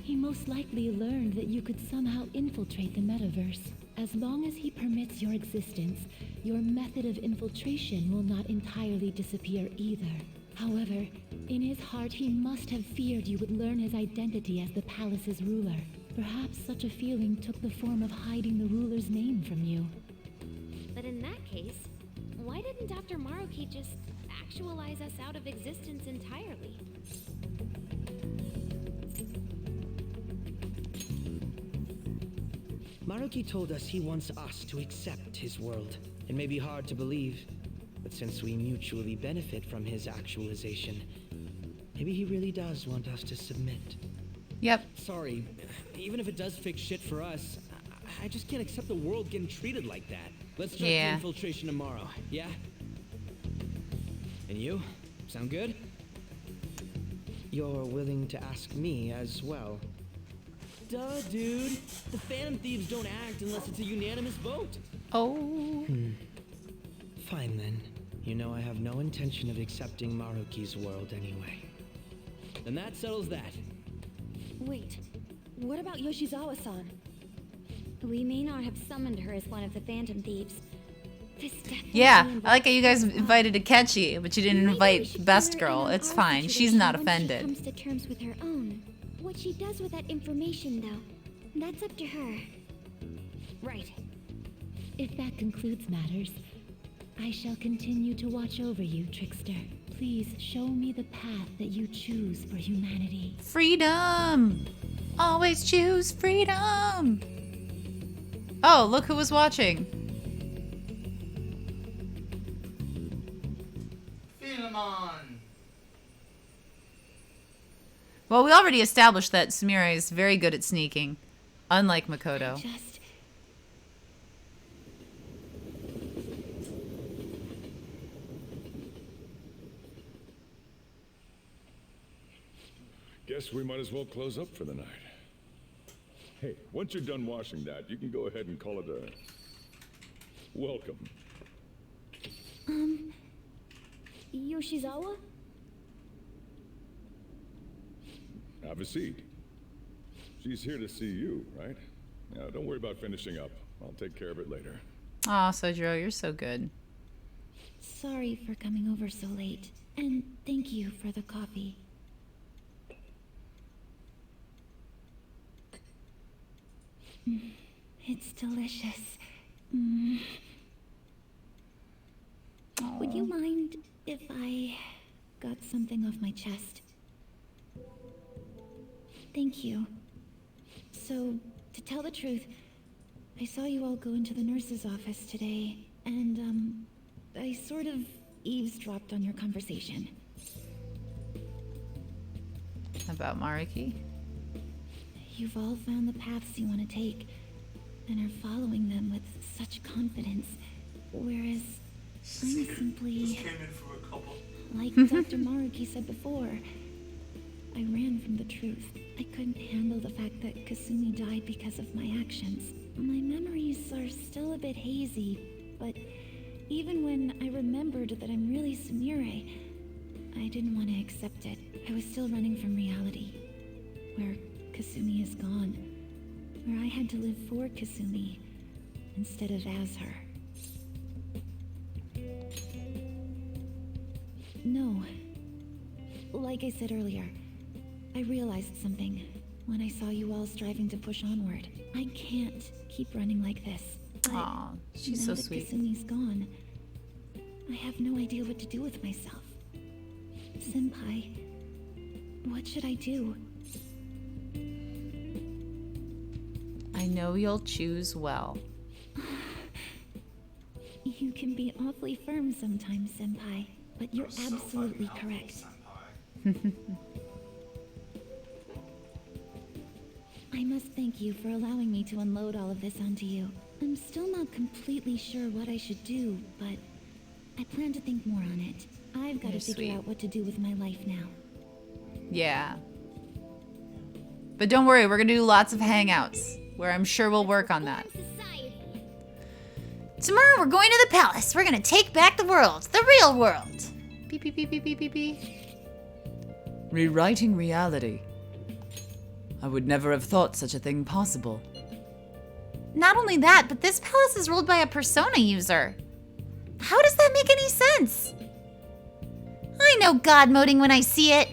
He most likely learned that you could somehow infiltrate the metaverse. As long as he permits your existence, your method of infiltration will not entirely disappear either. However, in his heart he must have feared you would learn his identity as the palace's ruler. Perhaps such a feeling took the form of hiding the ruler's name from you. But in that case, why didn't Dr. Maruki just actualize us out of existence entirely? Maruki told us he wants us to accept his world. It may be hard to believe, but since we mutually benefit from his actualization, maybe he really does want us to submit. Yep. Sorry, even if it does fix shit for us, I just can't accept the world getting treated like that. Let's start the infiltration tomorrow, yeah? And you? Sound good? You're willing to ask me as well. Duh, dude. The Phantom Thieves don't act unless it's a unanimous vote. Oh. Fine then. You know I have no intention of accepting Maruki's world anyway. Then that settles that. Wait, what about Yoshizawa-san? We may not have summoned her as one of the Phantom Thieves. This definitely Yeah, involves- I like how you guys invited Akechi, but you didn't invite Best Girl. It's fine. She's not offended. Comes to terms with her own. What she does with that information, though, that's up to her. Right. If that concludes matters, I shall continue to watch over you, Trickster. Please show me the path that you choose for humanity. Freedom! Always choose freedom! Oh, look who was watching. Philemon! Well, we already established that Sumire is very good at sneaking, unlike Makoto. Guess we might as well close up for the night. Hey, once you're done washing that, you can go ahead and call it a welcome. Yoshizawa? Have a seat. She's here to see you, right? Now, don't worry about finishing up. I'll take care of it later. Aw, Sojiro, you're so good. Sorry for coming over so late, and thank you for the coffee. It's delicious. Would you mind if I got something off my chest? Thank you. So, to tell the truth, I saw you all go into the nurse's office today, and, I sort of eavesdropped on your conversation. About Maruki? You've all found the paths you want to take, and are following them with such confidence, whereas I'm simply... Like Dr. Maruki said before, I ran from the truth. I couldn't handle the fact that Kasumi died because of my actions. My memories are still a bit hazy, but even when I remembered that I'm really Sumire, I didn't want to accept it. I was still running from reality, where Kasumi is gone, where I had to live for Kasumi instead of as her. No. Like I said earlier, I realized something when I saw you all striving to push onward. I can't keep running like this. Aw, she's now so that sweet. Kasumi's gone, I have no idea what to do with myself. Senpai, what should I do? I know you'll choose well. You can be awfully firm sometimes, Senpai, but you're absolutely correct. I must thank you for allowing me to unload all of this onto you. I'm still not completely sure what I should do, but I plan to think more on it. I've got to figure out what to do with my life now. Yeah. But don't worry, we're gonna do lots of hangouts, where I'm sure we'll work on that. Tomorrow we're going to the palace. We're gonna take back the world. The real world. Beep, beep, beep, beep, beep, beep, beep. Rewriting reality. I would never have thought such a thing possible. Not only that, but this palace is ruled by a persona user. How does that make any sense? I know god moding when I see it.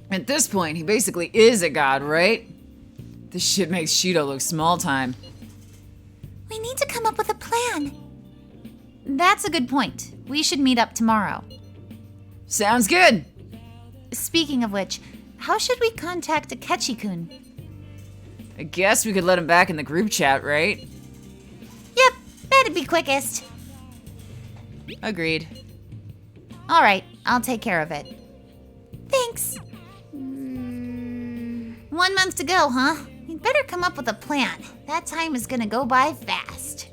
At this point, he basically is a god, right? This shit makes Shido look small time. We need to come up with a plan. That's a good point. We should meet up tomorrow. Sounds good. Speaking of which, how should we contact Akechi-kun? I guess we could let him back in the group chat, right? Yep, that'd be quickest. Agreed. All right, I'll take care of it. Thanks. 1 month to go, huh? We'd better come up with a plan. That time is gonna go by fast.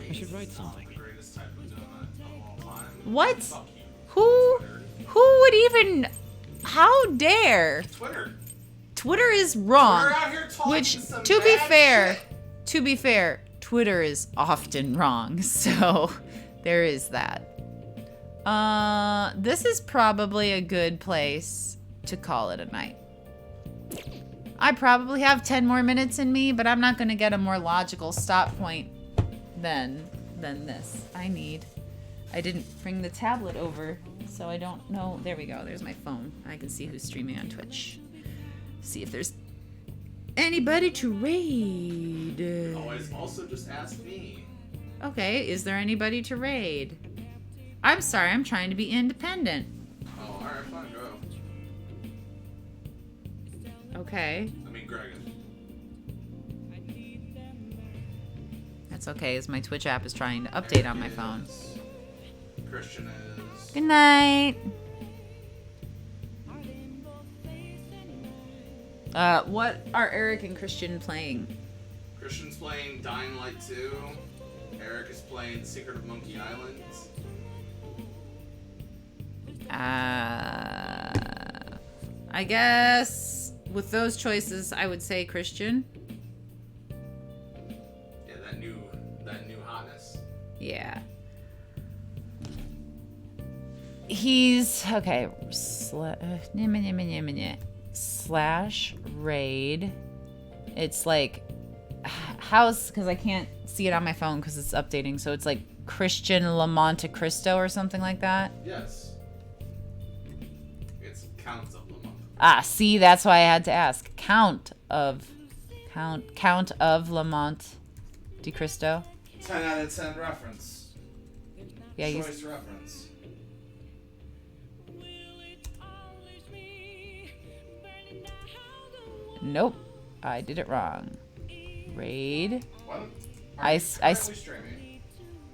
I should write something. What? Who would even... How dare? Twitter. Twitter is wrong. We're out here talking Which, some to be bad fair, shit. Twitter is often wrong. So there is that. This is probably a good place to call it a night. I probably have 10 more minutes in me, but I'm not going to get a more logical stop point than this. I didn't bring the tablet over, so I don't know. There we go. There's my phone. I can see who's streaming on Twitch. See if there's anybody to raid. Always also just ask me. Okay, is there anybody to raid? I'm sorry, I'm trying to be independent. Oh, alright, fine, go. Okay. I mean, Greg. That's okay, as my Twitch app is trying to update on my phone. Christian is. Good night. What are Eric and Christian playing? Christian's playing Dying Light 2. Eric is playing The Secret of Monkey Islands. I guess with those choices, I would say Christian. Yeah, that new hotness. Yeah. He's okay. Slash raid. It's like house, because I can't see it on my phone because it's updating. So it's like Christian La Monte Cristo or something like that. Yes. Count of Lamont. Ah, see, that's why I had to ask. Count of Lamont de Cristo. 10 out of 10 reference. Yeah, Choice reference. Nope, I did it wrong. Raid. What? I Streaming?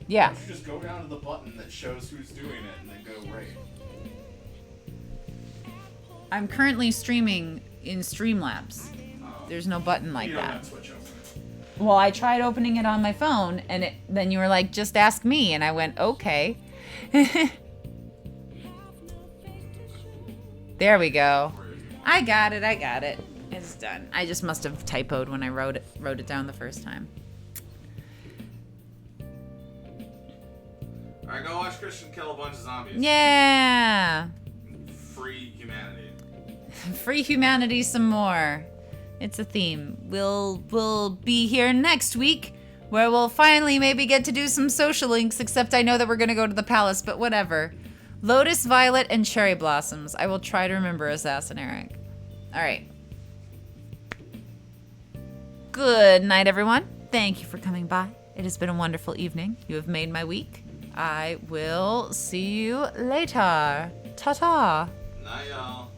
Yeah. Why don't you just go down to the button that shows who's doing it and then go raid? I'm currently streaming in Streamlabs. There's no button like You don't that. have Twitch open. Well, I tried opening it on my phone, and then you were like, just ask me, and I went, okay. There we go. I got it. It's done. I just must have typoed when I wrote it down the first time. Alright, go watch Christian kill a bunch of zombies. Yeah. Free humanity. Free humanity some more. It's a theme. We'll be here next week, where we'll finally maybe get to do some social links, except I know that we're gonna go to the palace, but whatever. Lotus, Violet, and Cherry Blossoms. I will try to remember Assassin Eric. Alright. Good night, everyone. Thank you for coming by. It has been a wonderful evening. You have made my week. I will see you later. Ta-ta. Night, y'all.